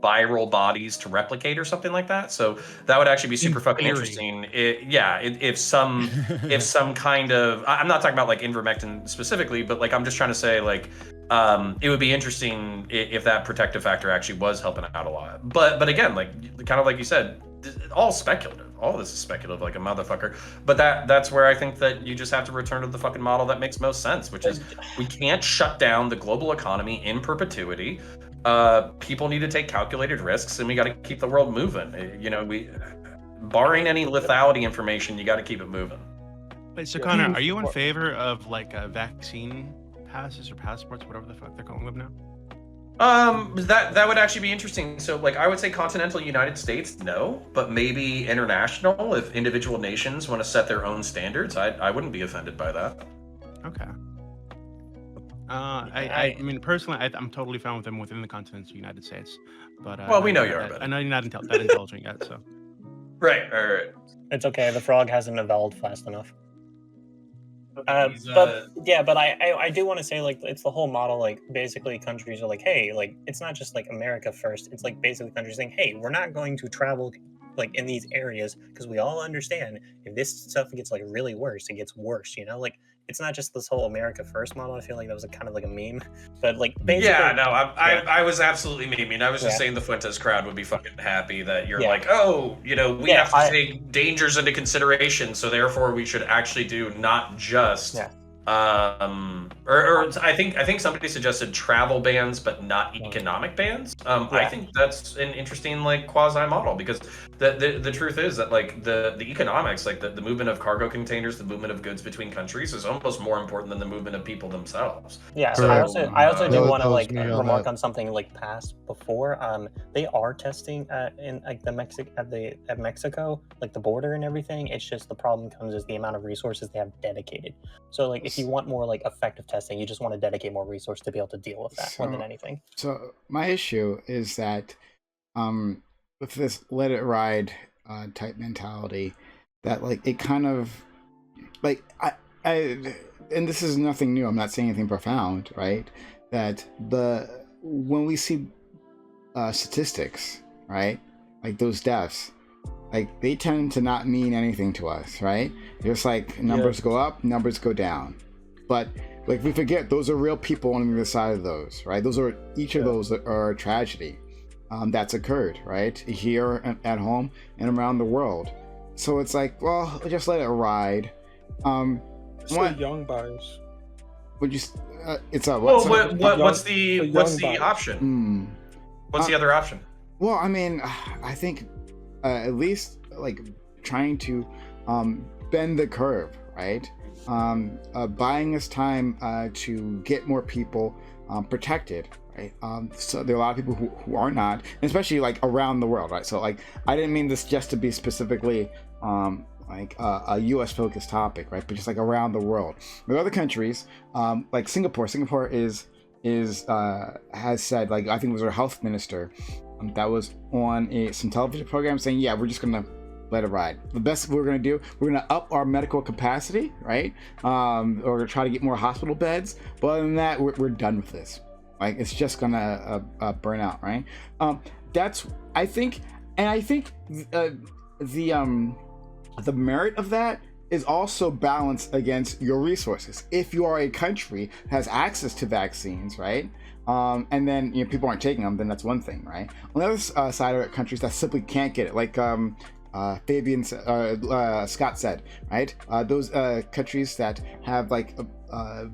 S5: viral bodies to replicate or something like that? So that would actually be super fucking interesting. If some kind of, I'm not talking about like ivermectin specifically, but like I'm just trying to say it would be interesting if that protective factor actually was helping out a lot. But again, kind of like you said, all speculative. All this is speculative like a motherfucker. But that's where I think that you just have to return to the fucking model that makes most sense, which is we can't shut down the global economy in perpetuity. People need to take calculated risks, and we got to keep the world moving. Barring any lethality information, you got to keep it moving.
S7: Wait, so Connor, are you in favor of vaccine passes or passports, whatever the fuck they're calling them now?
S5: That would actually be interesting. So I would say continental United States, no, but maybe international, if individual nations want to set their own standards, I wouldn't be offended by that.
S7: Okay. I mean, personally, I'm totally fine with them within the continental United States. But
S5: well, we know you are.
S7: I know you're not that intelligent yet, so.
S5: Right.
S8: It's okay. The frog hasn't evolved fast enough. But I do want to say, like, it's the whole model. Like, basically, countries are like, hey, like, it's not just like America first. It's like basically countries saying, hey, we're not going to travel like in these areas because we all understand if this stuff gets like really worse, it gets worse. You know, like it's not just this whole America first model. I feel like that was a kind of like a meme, but like basically,
S5: yeah, no, I was absolutely memeing. I was just saying the Fuentes crowd would be fucking happy that you're like, oh, you know, we have to take dangers into consideration, so therefore we should actually do not just or I think somebody suggested travel bans but not economic bans. I think that's an interesting like quasi model, because the truth is that like the economics, like the movement of cargo containers, the movement of goods between countries is almost more important than the movement of people themselves.
S8: Yeah, so I also do want to like remark on something like past before. They are testing in like at Mexico, like the border and everything. It's just the problem comes is the amount of resources they have dedicated. So like if you want more like effective testing, you just want to dedicate more resource to be able to deal with that more than anything.
S1: So my issue is that with this let it ride type mentality, that like it kind of like I and this is nothing new, I'm not saying anything profound, right? That when we see statistics, right, like those deaths, like they tend to not mean anything to us, right? Just like numbers go up, numbers go down. But like we forget those are real people on the other side of those, right? Each of those are a tragedy that's occurred, right? Here at home and around the world. So it's like, well, just let it ride.
S3: It's a young bias.
S1: Would you? It's a
S5: what's the option? What's the other option?
S1: Well, I mean, I think at least like trying to bend the curve, right? Buying us time to get more people protected, right? So there are a lot of people who are not, and especially like around the world, right? So like I didn't mean this just to be specifically like a U.S. focused topic, right? But just like around the world. With other countries, like Singapore has said, like I think it was our health minister that was on some television program saying, yeah, we're just gonna let it ride. The best we're going to do, we're going to up our medical capacity, right? Or try to get more hospital beds. But other than that, we're done with this. Like it's just going to burn out, right? I think the merit of that is also balanced against your resources. If you are a country that has access to vaccines, right? And then people aren't taking them, then that's one thing, right? On the other side of it, countries that simply can't get it, like Scott said, right? Those countries that have like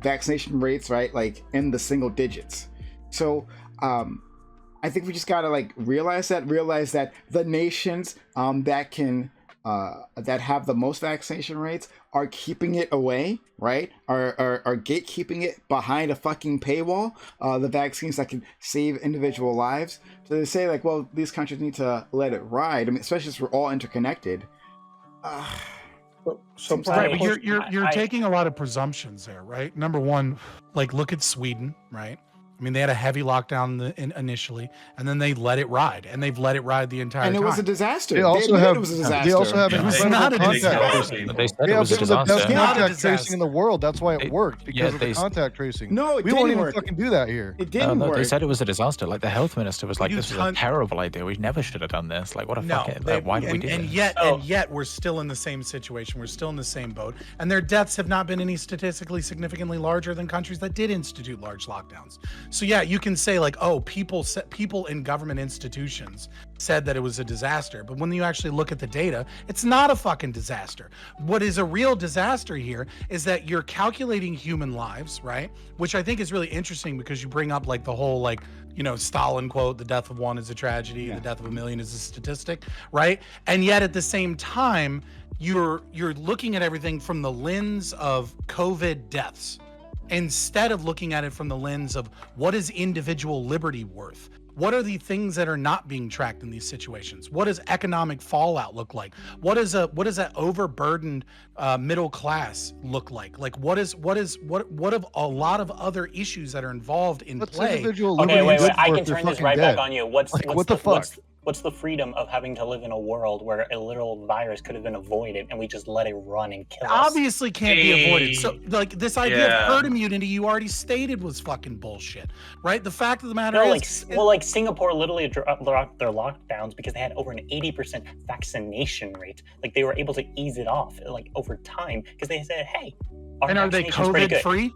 S1: vaccination rates, right, like in the single digits. So I think we just gotta like realize that the nations that have the most vaccination rates are keeping it away, right? Are gatekeeping it behind a fucking paywall. The vaccines that can save individual lives. So they say like, well, these countries need to let it ride. I mean, especially as we're all interconnected.
S3: So
S4: right, but you're taking a lot of presumptions there, right? Number one, like look at Sweden, right? I mean, they had a heavy lockdown initially, and then they let it ride, and they've let it ride the entire time.
S1: And it was a disaster.
S6: They also have
S4: it was not a disaster.
S2: They said it was a
S6: some of the best
S2: disaster.
S6: contact tracing in the world. That's why it worked, because of the contact tracing.
S1: No, it
S6: we
S1: didn't
S6: won't even
S1: work.
S6: fucking do that here.
S1: It didn't work.
S2: They said it was a disaster. Like the health minister was like, "This is a terrible idea. We never should have done this. Like, what a fuck it. Like, why did we do
S4: and
S2: this?"
S4: And yet, we're still in the same situation. We're still in the same boat, and their deaths have not been any statistically significantly larger than countries that did institute large lockdowns. So yeah, you can say like, oh, people in government institutions said that it was a disaster, but when you actually look at the data, it's not a fucking disaster. What is a real disaster here is that you're calculating human lives, right? Which I think is really interesting because you bring up like the whole like, Stalin quote, the death of one is a tragedy, the death of a million is a statistic, right? And yet at the same time, you're looking at everything from the lens of COVID deaths, instead of looking at it from the lens of what is individual liberty worth? What are the things that are not being tracked in these situations? What does economic fallout look like? What does that overburdened middle class look like? Like what of a lot of other issues that are involved in play?
S8: Okay, wait. I can turn this right back on you. What the fuck? What's the freedom of having to live in a world where a literal virus could have been avoided and we just let it run and kill us?
S4: Obviously can't be avoided. So, like, this idea of
S5: Yeah.
S4: herd immunity you already stated was fucking bullshit, right? The fact of the matter
S8: No,
S4: is...
S8: like Singapore literally dropped their lockdowns because they had over an 80% vaccination rate. Like, they were able to ease it off, like, over time, because they said, hey, our
S4: And are they
S8: vaccination's pretty good.
S4: COVID-free?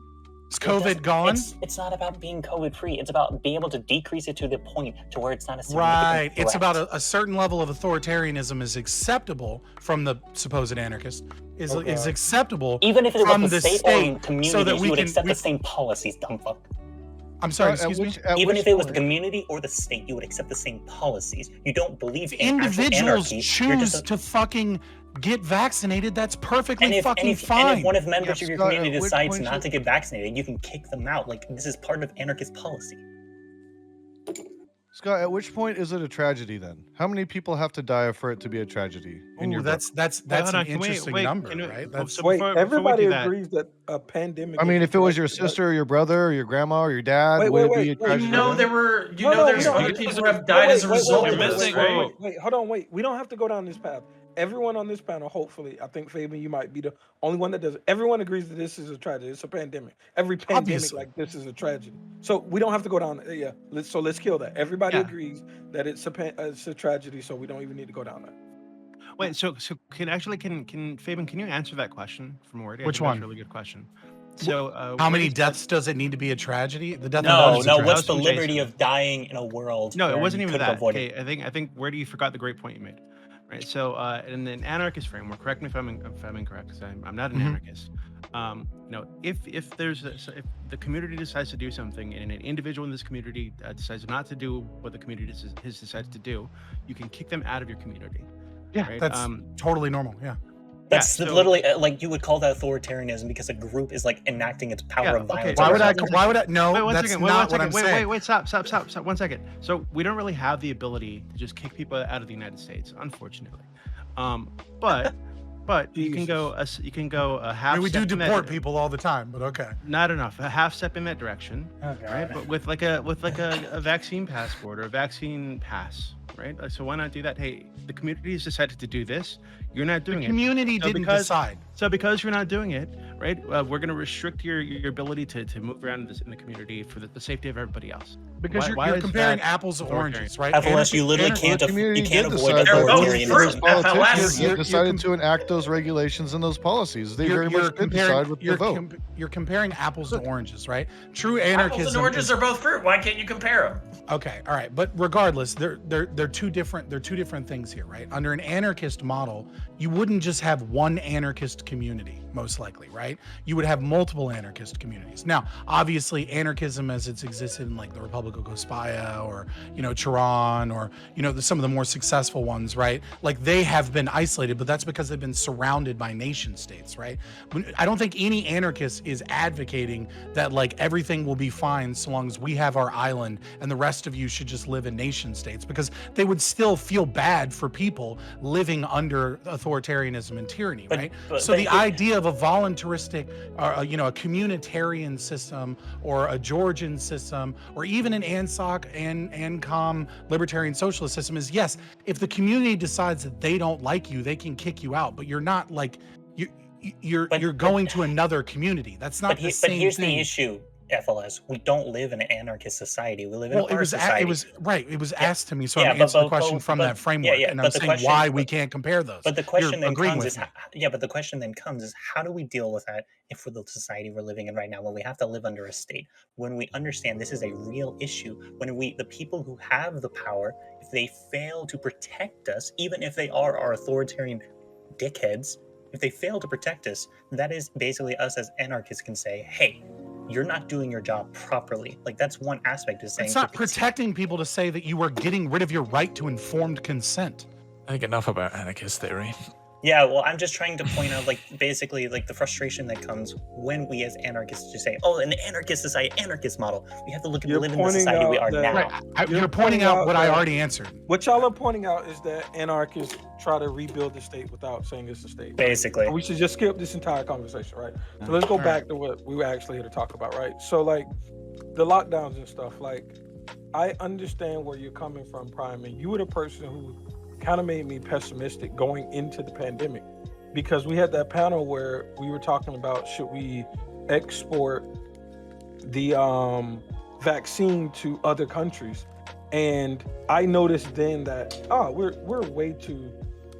S4: Is COVID gone?
S8: It's not about being COVID-free. It's about being able to decrease it to the point to where it's not a significant
S4: Right. It's
S8: threat.
S4: about a certain level of authoritarianism is acceptable from the supposed anarchist, is acceptable
S8: Even if it
S4: from
S8: was
S4: the
S8: the state
S4: state,
S8: or communities,
S4: so that we
S8: you would
S4: can...
S8: accept the same policies, dumb fuck.
S4: I'm sorry, excuse me?
S8: Even if it was the community or the state, you would accept the same policies. You don't believe in
S4: Individuals
S8: actual anarchy.
S4: choose to fucking get vaccinated. That's perfectly
S8: And if
S4: fine.
S8: one of members of your
S6: Scott,
S8: community
S6: at which
S8: decides
S6: point
S8: not to get vaccinated, you can kick them out. Like, this is part of anarchist policy.
S6: Scott, at which point is it a tragedy then? How many people have to die for it to be a tragedy? In your
S4: that's
S7: hold
S4: an
S7: on, can we-
S4: interesting
S7: wait,
S4: number,
S7: can we-
S4: right?
S7: oh,
S4: That's,
S7: so
S3: Wait,
S7: before we
S3: everybody
S7: do that-
S3: agrees that a pandemic.
S6: I mean,
S3: is
S6: if it was your
S3: connected,
S6: sister or your brother or your grandma or your dad,
S3: Wait,
S6: would
S3: wait,
S6: it be a
S3: wait, wait.
S6: tragedy?
S5: You know
S6: then?
S5: there were. You
S3: No,
S5: know
S3: no,
S5: there's
S3: we don't
S5: other
S3: have to-
S5: people who
S3: wait,
S5: have died as a
S3: wait,
S5: result
S3: wait,
S5: of
S3: wait,
S5: this,
S3: wait,
S5: right?
S3: wait, hold on, wait. We don't have to go down this path. Everyone on this panel, hopefully, I think Fabian, you might be the only one that does it. Everyone agrees that this is a tragedy. It's a pandemic. Every pandemic
S4: Obviously.
S3: like this is a tragedy. So we don't have to go down. Yeah, let's kill that. Everybody
S7: Yeah.
S3: agrees that it's a tragedy. So we don't even need to go down that.
S7: Wait, so can Fabian, can you answer that question from Wordy? I
S4: Which
S7: think that's
S4: one?
S7: a really good question. So
S4: how many
S7: Wordy said-
S4: deaths does it need to be a tragedy? The death of
S8: No,
S4: one is a
S8: no.
S4: tragedy.
S8: What's the
S7: Jason.
S8: liberty of dying in a world?
S7: No, it
S8: where
S7: wasn't
S8: you
S7: even
S8: could've
S7: that.
S8: avoided
S7: Okay, I think Wordy, you forgot the great point you made. Right. So in an anarchist framework, correct me if I'm incorrect, because I'm not an
S4: Mhm.
S7: anarchist. If the community decides to do something and an individual in this community decides not to do what the community decides to do, you can kick them out of your community.
S4: Yeah,
S7: right?
S4: that's totally normal. Yeah.
S8: That's
S7: Yeah, so-
S8: literally like you would call that authoritarianism because a group is like enacting its power
S7: Yeah,
S8: of
S7: okay,
S8: violence.
S4: Why
S8: over
S4: would I?
S8: others.
S4: Why would I? No,
S7: Wait, one
S4: that's
S7: second,
S4: not what I'm saying.
S7: Wait, stop, 1 second. So we don't really have the ability to just kick people out of the United States, unfortunately. But you can go a half.
S4: I mean, we do
S7: step in that
S4: deport
S7: dir-
S4: people all the time, but okay.
S7: Not enough. A half step in that direction,
S8: Okay.
S7: right? But with like a vaccine passport or a vaccine pass, right? So why not do that? Hey, the community has decided to do this. You're not doing
S4: The
S7: it.
S4: community
S7: So
S4: didn't
S7: because-
S4: decide.
S7: So because you're not doing it, right? We're going to restrict your ability to move around in the community for the safety of everybody else.
S4: Because
S7: Why
S4: you're
S7: is
S4: comparing
S7: that
S4: apples to
S7: authoritarian?
S4: oranges, right?
S8: FLS, you literally
S4: Anarchy-
S8: can't.
S6: The community
S8: You can't
S6: did
S8: avoid
S6: decide
S5: They're
S6: that.
S5: both
S8: authoritarianism.
S5: fruit.
S6: Those politicians
S5: FLS.
S6: that decided to enact those regulations and those policies. They very much did decide with their vote.
S4: You're comparing apples to oranges, right? True
S5: Apples
S4: anarchism.
S5: and oranges
S4: is-
S5: are both fruit. Why can't you compare them?
S4: Okay, all right, but regardless, they're two different things here, right? Under an anarchist model, you wouldn't just have one anarchist community, most likely, right? You would have multiple anarchist communities. Now, obviously, anarchism as it's existed in like the Republic of Gospaya or Tehran or some of the more successful ones, right? Like they have been isolated, but that's because they've been surrounded by nation states, right? I don't think any anarchist is advocating that like everything will be fine so long as we have our island and the rest of you should just live in nation states, because they would still feel bad for people living under authoritarianism and tyranny, right? So the idea of a voluntaristic, a communitarian system or a Georgian system or even an ANSOC and ANCOM libertarian socialist system is, yes, if the community decides that they don't like you, they can kick you out, but you're not like you're going to another community. That's not the same
S8: But here's
S4: thing.
S8: the issue, FLS. We don't live in an anarchist society. We live in
S4: Well,
S8: our society.
S4: it was asked to me, so
S8: Yeah,
S4: I'm answering the
S8: but-
S4: question from
S8: but-
S4: that framework,
S8: yeah,
S4: and
S8: but
S4: I'm
S8: the
S4: saying
S8: question-
S4: why we can't compare those.
S8: But the question
S4: You're
S8: then
S4: agreeing
S8: comes
S4: with
S8: is,
S4: me.
S8: but the question then comes is, how do we deal with that if we're the society we're living in right now, when we have to live under a state, when we understand this is a real issue, when the people who have the power, if they fail to protect us, even if they are our authoritarian dickheads, if they fail to protect us, that is basically us as anarchists can say, hey, you're not doing your job properly. Like that's one aspect of saying
S4: It's not protecting people to say that you are getting rid of your right to informed consent.
S2: I think enough about anarchist theory.
S8: Yeah, well, I'm just trying to point out, like, basically, like, the frustration that comes when we as anarchists just say, oh, an anarchist society, anarchist model. We have to look at
S3: You're
S8: live in the
S3: pointing
S8: society we
S3: out
S8: are
S3: that-
S8: now.
S4: Right. You're pointing out what I already answered.
S3: What y'all are pointing out is that anarchists try to rebuild the state without saying it's a state.
S8: Basically.
S3: We should just skip this entire conversation, right? So let's go back to what we were actually here to talk about, right? So like the lockdowns and stuff, like I understand where you're coming from, Prime, and you were the person who kind of made me pessimistic going into the pandemic, because we had that panel where we were talking about should we export the vaccine to other countries, and I noticed then that we're way too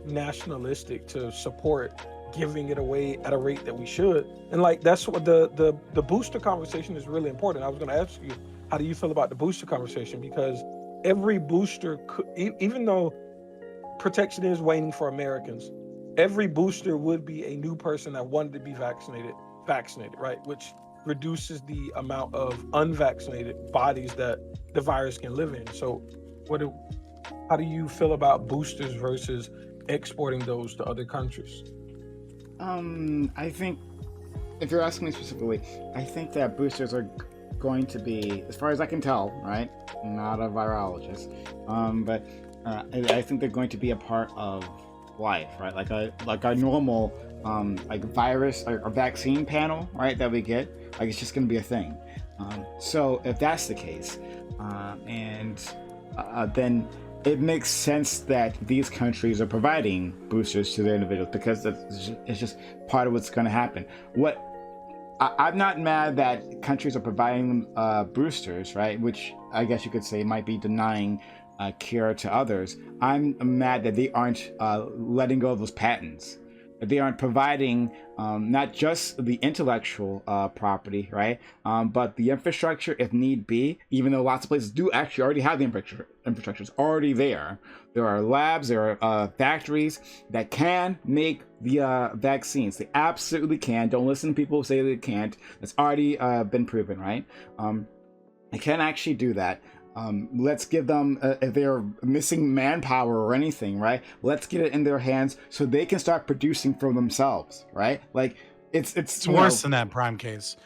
S3: nationalistic to support giving it away at a rate that we should. And like that's what the booster conversation is really important. I was going to ask you, how do you feel about the booster conversation? Because every booster could, even though protection is waning for Americans, every booster would be a new person that wanted to be vaccinated, right? Which reduces the amount of unvaccinated bodies that the virus can live in. So how do you feel about boosters versus exporting those to other countries?
S1: I think, if you're asking me specifically, I think that boosters are going to be, as far as I can tell, right? I'm not a virologist, but I think they're going to be a part of life, right? Like our normal like virus or vaccine panel, right? That we get, like it's just going to be a thing. So if that's the case, then it makes sense that these countries are providing boosters to their individuals, because it's just part of what's going to happen. I'm not mad that countries are providing boosters, right? Which I guess you could say might be denying cure to others. I'm mad that they aren't letting go of those patents. That they aren't providing not just the intellectual property, right? But the infrastructure if need be, even though lots of places do actually already have the infrastructure. It's already there. There are labs, there are factories that can make the vaccines. They absolutely can. Don't listen to people who say they can't. That's already been proven, right? They can actually do that. Let's give them, if they're missing manpower or anything, right? Let's get it in their hands so they can start producing for themselves, right? Like it's
S4: worse than that, PrimeCayes.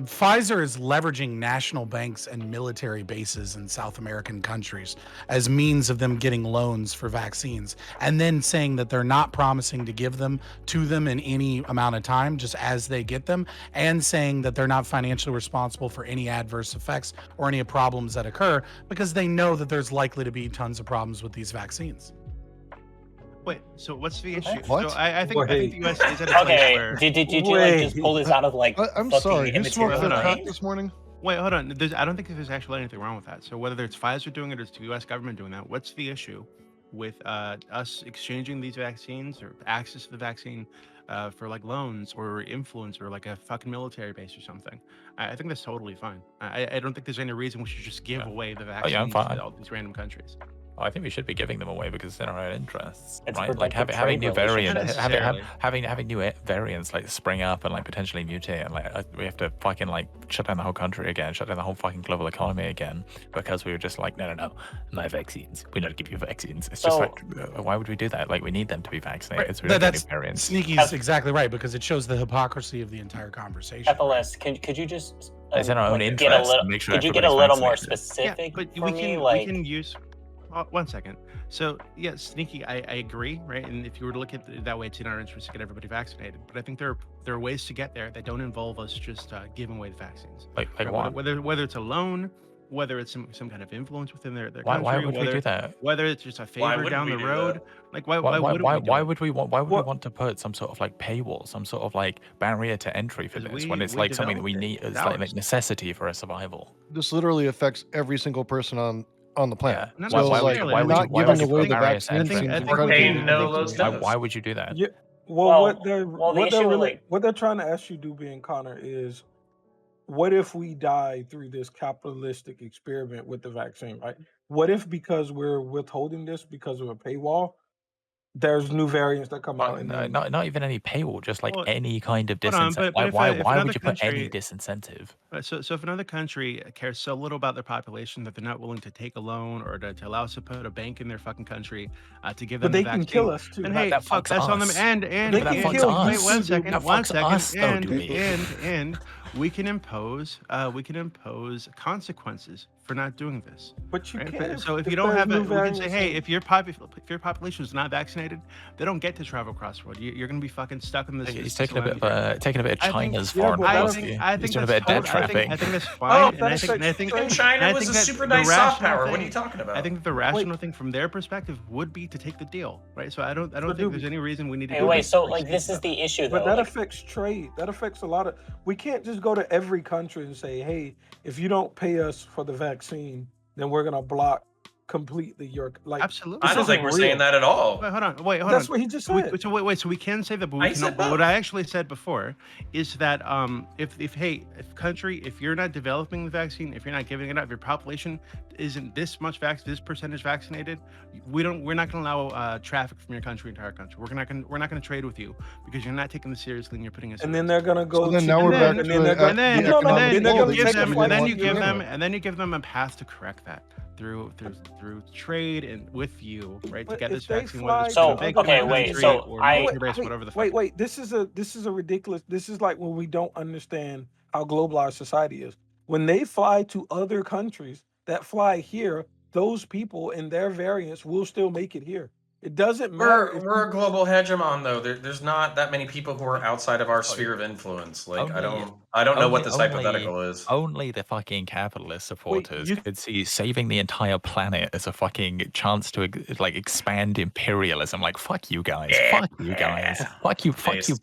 S4: Pfizer is leveraging national banks and military bases in South American countries as means of them getting loans for vaccines, and then saying that they're not promising to give them to them in any amount of time, just as they get them, and saying that they're not financially responsible for any adverse effects or any problems that occur, because they know that there's likely to be tons of problems with these vaccines.
S7: Wait, so what's the issue?
S6: What?
S7: So I think the U.S. is at a place where...
S8: Did you like just pull this out of like
S6: I'm
S8: fucking
S6: sorry, you smoked
S8: immaterial
S6: that crack
S8: brain?
S6: this morning?
S7: Wait, hold on. I don't think there's actually anything wrong with that. So whether it's Pfizer doing it or it's the U.S. government doing that, what's the issue with us exchanging these vaccines or access to the vaccine for like loans or influence or like a fucking military base or something? I think that's totally fine. I don't think there's any reason we should just give away the vaccines to all these random countries.
S2: I think we should be giving them away because it's in our own interests,
S8: It's
S2: right? Like
S8: protected
S2: having
S8: trade
S2: new variants,
S7: relations.
S2: having new variants like spring up and like potentially mutate, and like we have to fucking like shut down the whole country again, shut down the whole fucking global economy again, because we were just like, no vaccines. We don't give you vaccines. It's just like, why would we do that? Like we need them to be vaccinated.
S4: Right.
S2: So we don't get
S4: That's
S2: new variants.
S4: Sneaky's exactly right, because it shows the hypocrisy of the entire conversation.
S8: FLS, could you just
S2: It's in our own
S8: get
S2: interest.
S8: a little, could you get a little more specific
S7: but
S8: for
S7: we
S8: me?
S7: can
S8: Like,
S7: we can use. One second. So yeah, Sneaky, I agree, right? And if you were to look at it that way, it's in our interest to get everybody vaccinated. But I think there are ways to get there that don't involve us just giving away the vaccines.
S2: Like
S7: Right?
S2: what?
S7: Whether it's a loan, whether it's some kind of influence within their
S2: Why
S7: country,
S2: would we do that?
S7: whether it's just a favor
S5: wouldn't
S7: down
S5: we
S7: the
S5: do
S7: road.
S5: that?
S7: Like why
S2: Why
S7: would
S2: would we want to put some sort of like paywall, some sort of like barrier to entry for
S7: Because
S2: this when it's
S7: we
S2: like something that we
S7: developed it.
S2: need, it's
S7: It's
S2: like
S7: ours.
S2: necessity for our survival?
S6: This literally affects every single person on the planet.
S7: Not
S6: So like
S7: necessarily.
S6: not
S2: why
S6: giving
S2: would you
S6: away
S2: put
S6: the
S2: barriers to
S6: vaccine
S2: entry?
S6: seems
S7: I think
S6: incredibly
S5: they know those
S6: ridiculous.
S2: Why would you do that?
S3: Yeah.
S8: Well,
S3: What
S8: the issue with, like,
S3: they're trying to ask you, Doobie and Connor, is what if we die through this capitalistic experiment with the vaccine, right? What if, because we're withholding this because of a paywall, there's new variants that come out and then
S2: Not even any paywall, just like
S7: Well,
S2: any kind of
S7: hold on,
S2: disincentive.
S7: but if
S2: Why
S7: another
S2: would you put any
S7: country-
S2: disincentive?
S7: So if another country cares so little about their population that they're not willing to take a loan or to allow us to put a bank in their fucking country to give them
S3: but they
S7: the
S3: can
S7: vaccine,
S3: kill us too.
S7: then
S2: But
S7: hey,
S2: that
S7: fuck,
S2: fucks
S7: that's on them.
S2: us.
S7: And
S3: They
S2: But that
S3: can
S2: fucks
S3: kill
S2: us.
S7: wait one
S3: us.
S7: second,
S2: That
S7: one
S2: fucks
S7: second,
S2: us, though,
S7: and
S2: Doobie.
S7: we can impose consequences for not doing this.
S3: But you
S7: Right?
S3: can't.
S7: So if
S3: if
S7: you don't
S3: there's
S7: have
S3: new
S7: it, we can say,
S3: variants
S7: hey,
S3: in-
S7: if your population is not vaccinated, they don't get to travel across the world. You're going to be fucking stuck in this.
S2: He's
S7: this
S2: taking a bit
S7: land.
S2: of China's
S3: yeah,
S2: foreign
S3: but that's-
S2: policy.
S7: I
S2: He's
S7: think
S2: doing a bit of debt
S7: that's totally-
S2: trapping.
S7: I think that's
S5: Oh,
S7: fine. and I
S3: that's
S7: think, and I think
S5: And
S7: and
S5: China
S7: I
S5: was
S7: think
S5: a
S7: that
S5: super
S7: the
S5: nice soft
S7: rational
S5: power. What are
S7: thing-
S5: you talking about?
S7: I think that the rational thing from their perspective would be to take the deal, right? So I don't think there's any reason we need to.
S8: Hey,
S7: do
S8: wait,
S7: this
S8: so
S7: for
S8: like this is
S7: stuff.
S8: the issue though.
S3: But that
S8: like,
S3: affects trade. That affects a lot of. We can't just go to every country and say, "Hey, if you don't pay us for the vaccine, then we're gonna block completely your like."
S7: Absolutely.
S5: I don't
S3: isn't
S5: think we're
S3: real.
S5: saying that at all.
S7: Wait, hold on.
S3: That's what he just said.
S7: So we can say that, but
S5: I
S7: we
S5: said
S7: cannot. But what
S5: both.
S7: I actually said before is that if you're not developing the vaccine, if you're not giving it out, if your population isn't this percentage vaccinated, we're not going to allow traffic from your country into our country. We're not going to trade with you because you're not taking this seriously and you're putting us.
S3: And then they're gonna go.
S6: So then
S3: to
S6: now
S3: the-
S6: we're back
S3: and
S6: to
S3: then they're
S6: it
S3: gonna-
S6: at
S7: then
S6: the
S3: no,
S6: economic
S3: then they're
S6: goal
S3: gonna
S6: that
S3: take
S6: you
S3: a
S6: said
S3: flight
S6: you
S3: to
S6: want
S3: the
S6: to begin
S3: US.
S6: with.
S7: and then you give them a path to correct that through trade and with you, right? To
S3: But
S7: get
S3: if
S7: this
S3: they
S7: vaccine.
S3: fly
S7: whether it's
S8: So,
S7: a big
S8: okay,
S7: country
S8: wait, so
S7: or
S8: I-
S7: military-based, whatever the fuck.
S3: Wait. This is a ridiculous. This is like when we don't understand how globalized society is. When they fly to other countries that fly here, those people and their variants will still make it here. It doesn't matter.
S5: We're a global hegemon, though. There's not that many people who are outside of our sphere of influence. Like I don't know what this hypothetical is.
S2: Only the fucking capitalist supporters
S3: you-
S2: could see saving the entire planet as a fucking chance to like expand imperialism. Like fuck you guys, fuck you guys, fuck you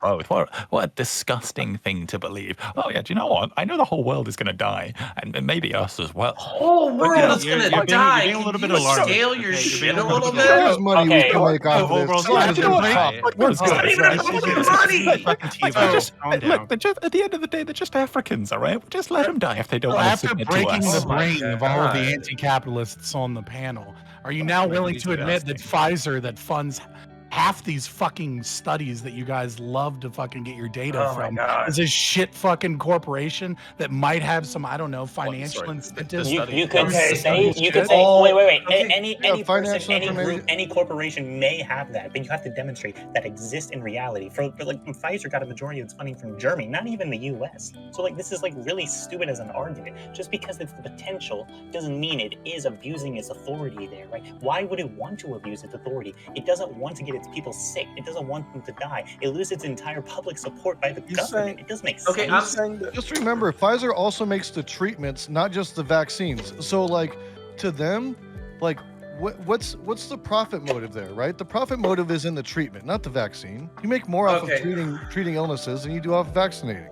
S2: both. What a disgusting thing to believe. Oh yeah, do you know what? I know the whole world is gonna die, and maybe us as well.
S5: Whole world is
S7: you're
S5: gonna
S7: being-
S5: die.
S7: you're being a little
S5: Can
S7: bit
S5: you
S7: alarmist,
S5: scale your
S7: okay? You're
S5: shit
S7: being
S5: a
S7: a
S5: little
S7: little
S5: bit?
S6: There's money we
S8: Okay.
S6: can make off of
S7: Overall,
S6: this.
S7: yeah,
S6: Just
S7: you know what?
S6: stop.
S5: It's not even about the money.
S2: Like, look, they're just, at the end of the day, they're just Africans, all right? Just let them die if they don't want to
S4: After
S2: submit to
S4: breaking
S2: us.
S4: the brain of all of the
S5: God.
S4: anti-capitalists on the panel, are you now willing to admit that Pfizer, that funds half these fucking studies that you guys love to fucking get your data
S5: Oh my
S4: from,
S5: God.
S4: is a shit fucking corporation that might have some, I don't know, financial incentives?
S8: You could
S5: Okay,
S8: say
S5: so
S8: you could
S5: shit.
S8: say wait.
S5: Okay,
S8: Any
S6: yeah,
S8: person,
S6: financial
S8: any group,
S6: information.
S8: any corporation may have that, but you have to demonstrate that exists in reality. For like Pfizer got a majority of its funding from Germany, not even the U.S. So like this is like really stupid as an argument. Just because it's the potential doesn't mean it is abusing its authority there, right? Why would it want to abuse its authority? It doesn't want to get its people sick. It doesn't want them to die. It loses its entire public support by the
S3: You're
S8: government.
S3: saying-
S8: It doesn't make
S5: Okay,
S8: sense.
S3: I'm saying that
S6: Just remember, Pfizer also makes the treatments, not just the vaccines. So, like, to them, like, what's the profit motive there, right? The profit motive is in the treatment, not the vaccine. You make more off
S5: Okay.
S6: of treating illnesses than you do off vaccinating.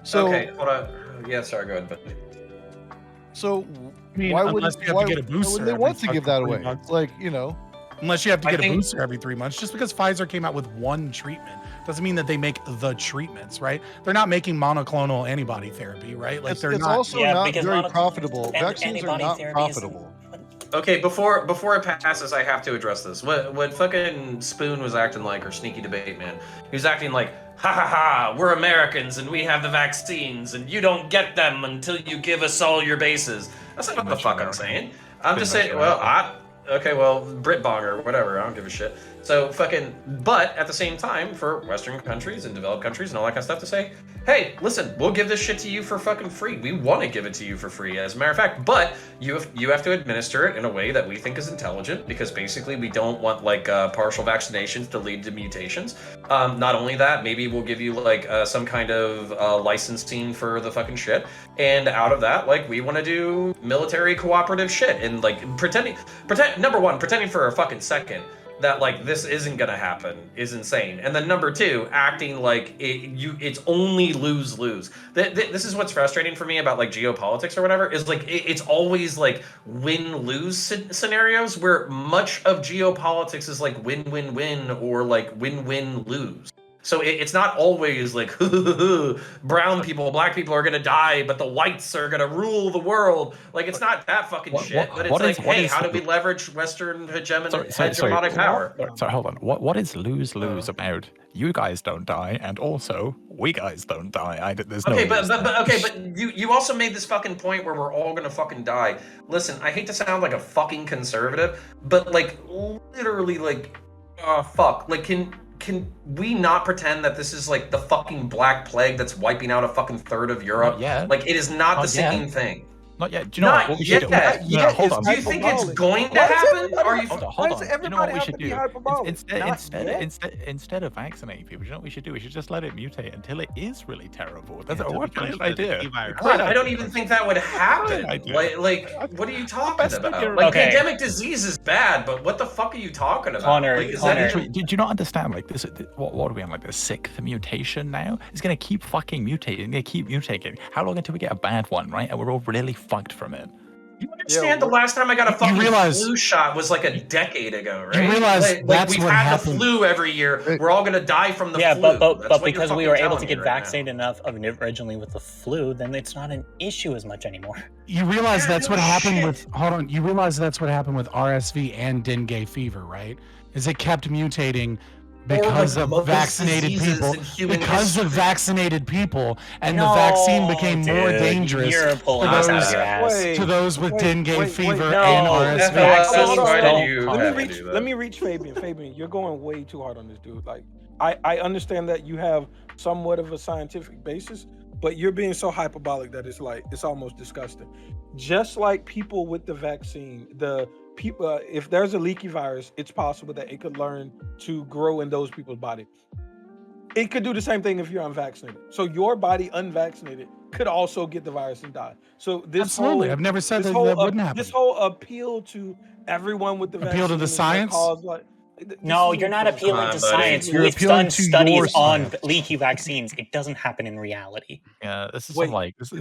S6: So,
S5: Okay, hold on. Yeah, sorry, go ahead. But
S6: so
S4: I mean,
S6: why
S4: unless
S6: wouldn't
S4: you have
S6: why,
S4: to get a
S6: why
S4: booster
S6: would they
S4: every
S6: want to give that
S4: fucking 3
S6: away?
S4: months.
S6: Like, you know,
S4: Unless you have to
S5: I
S4: get a
S5: think-
S4: booster every 3 months. Just because Pfizer came out with one treatment doesn't mean that they make the treatments, right? They're not making monoclonal antibody therapy, right? Like
S6: it's
S4: they're not.
S6: also
S8: Yeah,
S6: not
S8: because
S6: very
S8: monoclonal
S6: profitable.
S8: and
S6: Vaccines are
S8: antibody
S6: not
S8: therapy
S6: profitable.
S5: okay, before it passes, I have to address this. What fucking Spoon was acting like, or Sneaky Debate Man, he was acting like, ha ha ha, we're Americans and we have the vaccines and you don't get them until you give us all your bases. That's not what the fuck I'm saying. I'm just saying, well, Brit Bonger, whatever, I don't give a shit. So but at the same time, for Western countries and developed countries and all that kind of stuff to say, hey, listen, we'll give this shit to you for fucking free. We want to give it to you for free, as a matter of fact, but you have to administer it in a way that we think is intelligent, because basically we don't want like partial vaccinations to lead to mutations. Not only that, maybe we'll give you like some kind of licensing for the fucking shit, and out of that, like, we want to do military cooperative shit and like pretending for a fucking second that like this isn't gonna happen is insane. And then number two, acting like it's only lose-lose. This is what's frustrating for me about like geopolitics or whatever, is like it's always like win-lose scenarios, where much of geopolitics is like win-win-win or like win-win-lose. So it's not always like brown people, black people are gonna die, but the whites are gonna rule the world. Like, it's not that fucking shit. But it's like, hey, how do we leverage Western hegemonic power?
S2: Sorry, hold on. What is lose-lose about? You guys don't die, and also we guys don't die. There's no.
S5: Okay, but you also made this fucking point where we're all gonna fucking die. Listen, I hate to sound like a fucking conservative, but like literally, like, fuck, like can we not pretend that this is like the fucking Black Plague that's wiping out a fucking third of Europe?
S2: Yeah.
S5: Like, it is not the same thing.
S2: Not yet. Do you know
S5: Not
S2: what we should do?
S5: yet.
S2: No, hold on.
S5: Do you think it's
S3: hyperbolic.
S5: going to
S3: Why does
S5: happen?
S3: everybody
S5: Are you?
S3: have-
S2: Hold
S3: Why
S2: on.
S3: does
S2: Do you know
S3: everybody
S2: what we
S3: have
S2: should
S3: to be
S2: do?
S3: hyperbolic?
S2: Instead of vaccinating people, do you know what we should do? We should just let it mutate until it is really terrible. That's
S7: Yeah,
S2: a
S7: what
S2: great idea.
S5: God, I don't even think that would happen.
S2: idea.
S5: Like, what are you talking
S2: best
S5: about?
S2: idea.
S5: Like,
S8: Okay.
S5: pandemic disease is bad, but what the fuck are you talking about?
S8: Connor,
S5: Like, is
S8: Connor.
S5: that even...
S2: Do you not understand? Like this, what are we on? Like the sixth mutation now? It's gonna keep fucking mutating. It's gonna keep mutating. How long until we get a bad one, right? And we're all really fucked from it.
S5: You understand the last time I got a fucking
S4: realize-
S5: flu shot was like a decade ago, right?
S4: You realize
S5: like
S4: that's
S5: we've
S4: what
S5: had
S4: happened.
S5: the flu every year. We're all gonna die from the
S8: Yeah,
S5: flu.
S8: but
S5: That's what you're
S8: because we
S5: fucking
S8: were able
S5: telling
S8: to
S5: me
S8: get
S5: right now.
S8: vaccinated enough of originally with the flu, then it's not an issue as much anymore.
S4: You realize
S5: Yeah,
S4: that's
S5: no
S4: what happened
S5: shit.
S4: with. Hold on. You realize that's what happened with RSV and dengue fever, right? Is it kept mutating because
S5: like
S4: of
S5: most
S4: vaccinated
S5: diseases
S4: people,
S5: in human
S4: because of
S5: history.
S4: vaccinated people, and the vaccine became more dangerous
S8: You're pulling this out of your ass.
S4: to those with dengue fever
S8: no,
S4: and
S8: that's
S4: RSV.
S8: vaccines
S5: why
S8: don't
S5: did you
S8: cause
S5: have
S3: Let me
S5: to
S3: reach.
S5: do that?
S3: Let me reach Fabian. Fabian, you're going way too hard on this dude. Like, I understand that you have somewhat of a scientific basis, but you're being so hyperbolic that it's almost disgusting. Just like people with the vaccine, the people, if there's a leaky virus, it's possible that it could learn to grow in those people's body. It could do the same thing if you're unvaccinated. So your body unvaccinated could also get the virus and die. So this
S4: Absolutely,
S3: whole,
S4: I've never said
S3: this
S4: that
S3: whole
S4: that wouldn't happen.
S3: This whole appeal to everyone with the
S4: Appeal to
S3: vaccine
S4: the
S3: is gonna
S4: science?
S3: cause, like,
S8: No,
S3: this
S8: you're
S3: is
S8: not
S3: insane.
S8: appealing
S5: on,
S8: to
S5: buddy.
S8: science.
S6: You're
S8: We've
S6: appealing
S8: done
S6: to
S8: studies
S6: your
S8: on
S6: science.
S8: leaky vaccines. It doesn't happen in reality.
S2: Yeah, this is
S3: Wait.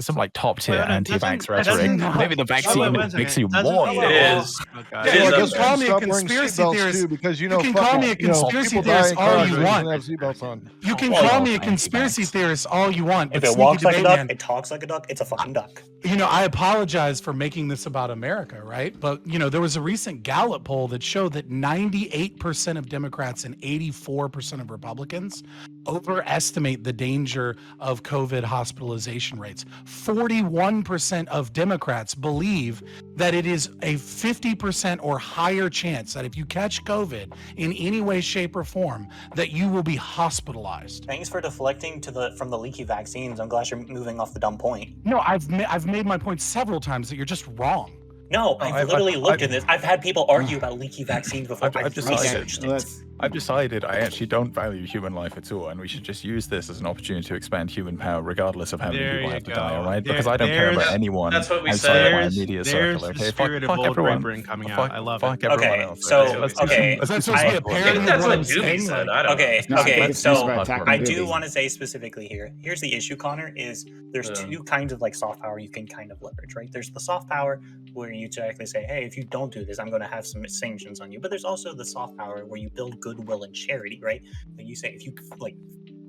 S2: some like top tier
S7: Wait, no,
S2: anti-vax
S7: doesn't-
S2: rhetoric.
S4: doesn't-
S2: Maybe the vaccine
S7: wait a
S2: makes
S7: second.
S2: you
S7: Doesn't
S2: more.
S7: mean-
S5: It is.
S7: Oh,
S5: It
S7: God.
S4: Yeah,
S5: is
S4: you
S5: up
S4: can
S5: there.
S4: call me a
S6: Stop wearing
S4: conspiracy
S6: seatbelts
S4: theorist.
S6: too, because
S4: You can call me a conspiracy
S6: people
S4: theorist
S6: die in
S4: all
S6: cars
S4: you
S6: when they
S4: want.
S6: have seatbelts on.
S4: You can
S8: Well,
S4: call
S2: yeah.
S4: me a conspiracy
S2: Anti-vax.
S4: theorist all you want,
S8: If
S4: but
S8: it
S4: Sneaky
S8: walks like a
S4: Debate
S8: duck,
S4: Man,
S8: it talks like a duck. It's a fucking duck.
S4: you know, I apologize for making this about America, right? But, you know, there was a recent Gallup poll that showed that 98% of Democrats and 84% of Republicans overestimate the danger of COVID hospitalization rates. 41% of Democrats believe that it is a 50% or higher chance that if you catch COVID in any way, shape, or form, that you will be hospitalized.
S8: Thanks for deflecting from the leaky vaccines. I'm glad you're moving off the dumb point.
S4: No, I've made my point several times that you're just wrong.
S8: No, I've literally looked
S2: I-
S8: at this. I've had people argue about leaky vaccines before.
S2: I've decided-
S8: researched it.
S2: I've decided I actually don't value human life at all, and we should just use this as an opportunity to expand human power, regardless of how many
S7: There
S2: people
S7: you
S2: have to
S7: go.
S2: die. All right,
S7: There-
S2: because I don't care about
S7: there's-
S2: anyone
S5: that's what we
S2: outside of my
S7: There's,
S2: immediate
S7: there's
S2: circle.
S7: the
S2: Okay,
S7: spirit
S2: fuck
S7: of old
S2: everyone.
S7: Britain coming out.
S2: Fuck,
S7: I love
S2: fuck
S7: it.
S2: everyone
S8: Okay,
S2: else.
S8: so-
S2: Let's do
S8: okay,
S2: some- let's do
S4: Is that
S2: some
S4: supposed to be a
S2: hardcore
S5: I
S4: parody
S5: think
S2: shit.
S5: that's
S4: what
S5: what
S4: I'm
S5: Doobie
S4: saying,
S5: said.
S4: like-
S5: I don't know.
S8: Okay,
S1: No,
S8: okay,
S1: it's
S8: so
S1: just about attacking
S8: I
S1: Doobie.
S8: do want to say specifically here. Here's the issue, Connor, is there's
S5: Yeah.
S8: two kinds of like soft power you can kind of leverage, right? There's the soft power where you directly say, hey, if you don't do this, I'm going to have some sanctions on you. But there's also the soft power where you build goodwill and charity, right? And you say, if you like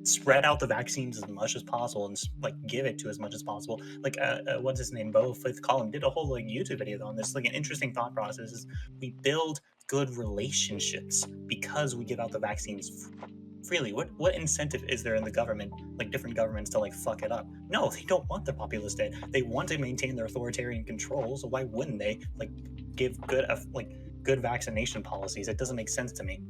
S8: spread out the vaccines as much as possible and like give it to as much as possible, like what's his name, Bo Fifth Column did a whole like YouTube video on this. Like an interesting thought process is we build good relationships because we give out the vaccines freely. What incentive is there in the government, like different governments, to like fuck it up? No, they don't want their populace dead. They want to maintain their authoritarian control. So why wouldn't they like give good vaccination policies? It doesn't make sense to me.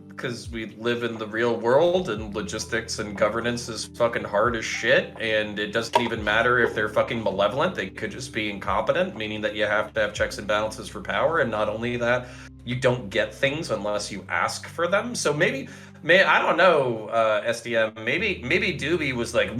S5: Because we live in the real world and logistics and governance is fucking hard as shit, and it doesn't even matter if they're fucking malevolent. They could just be incompetent, meaning that you have to have checks and balances for power, and not only that, you don't get things unless you ask for them. So maybe I don't know, SDM, maybe Doobie was like,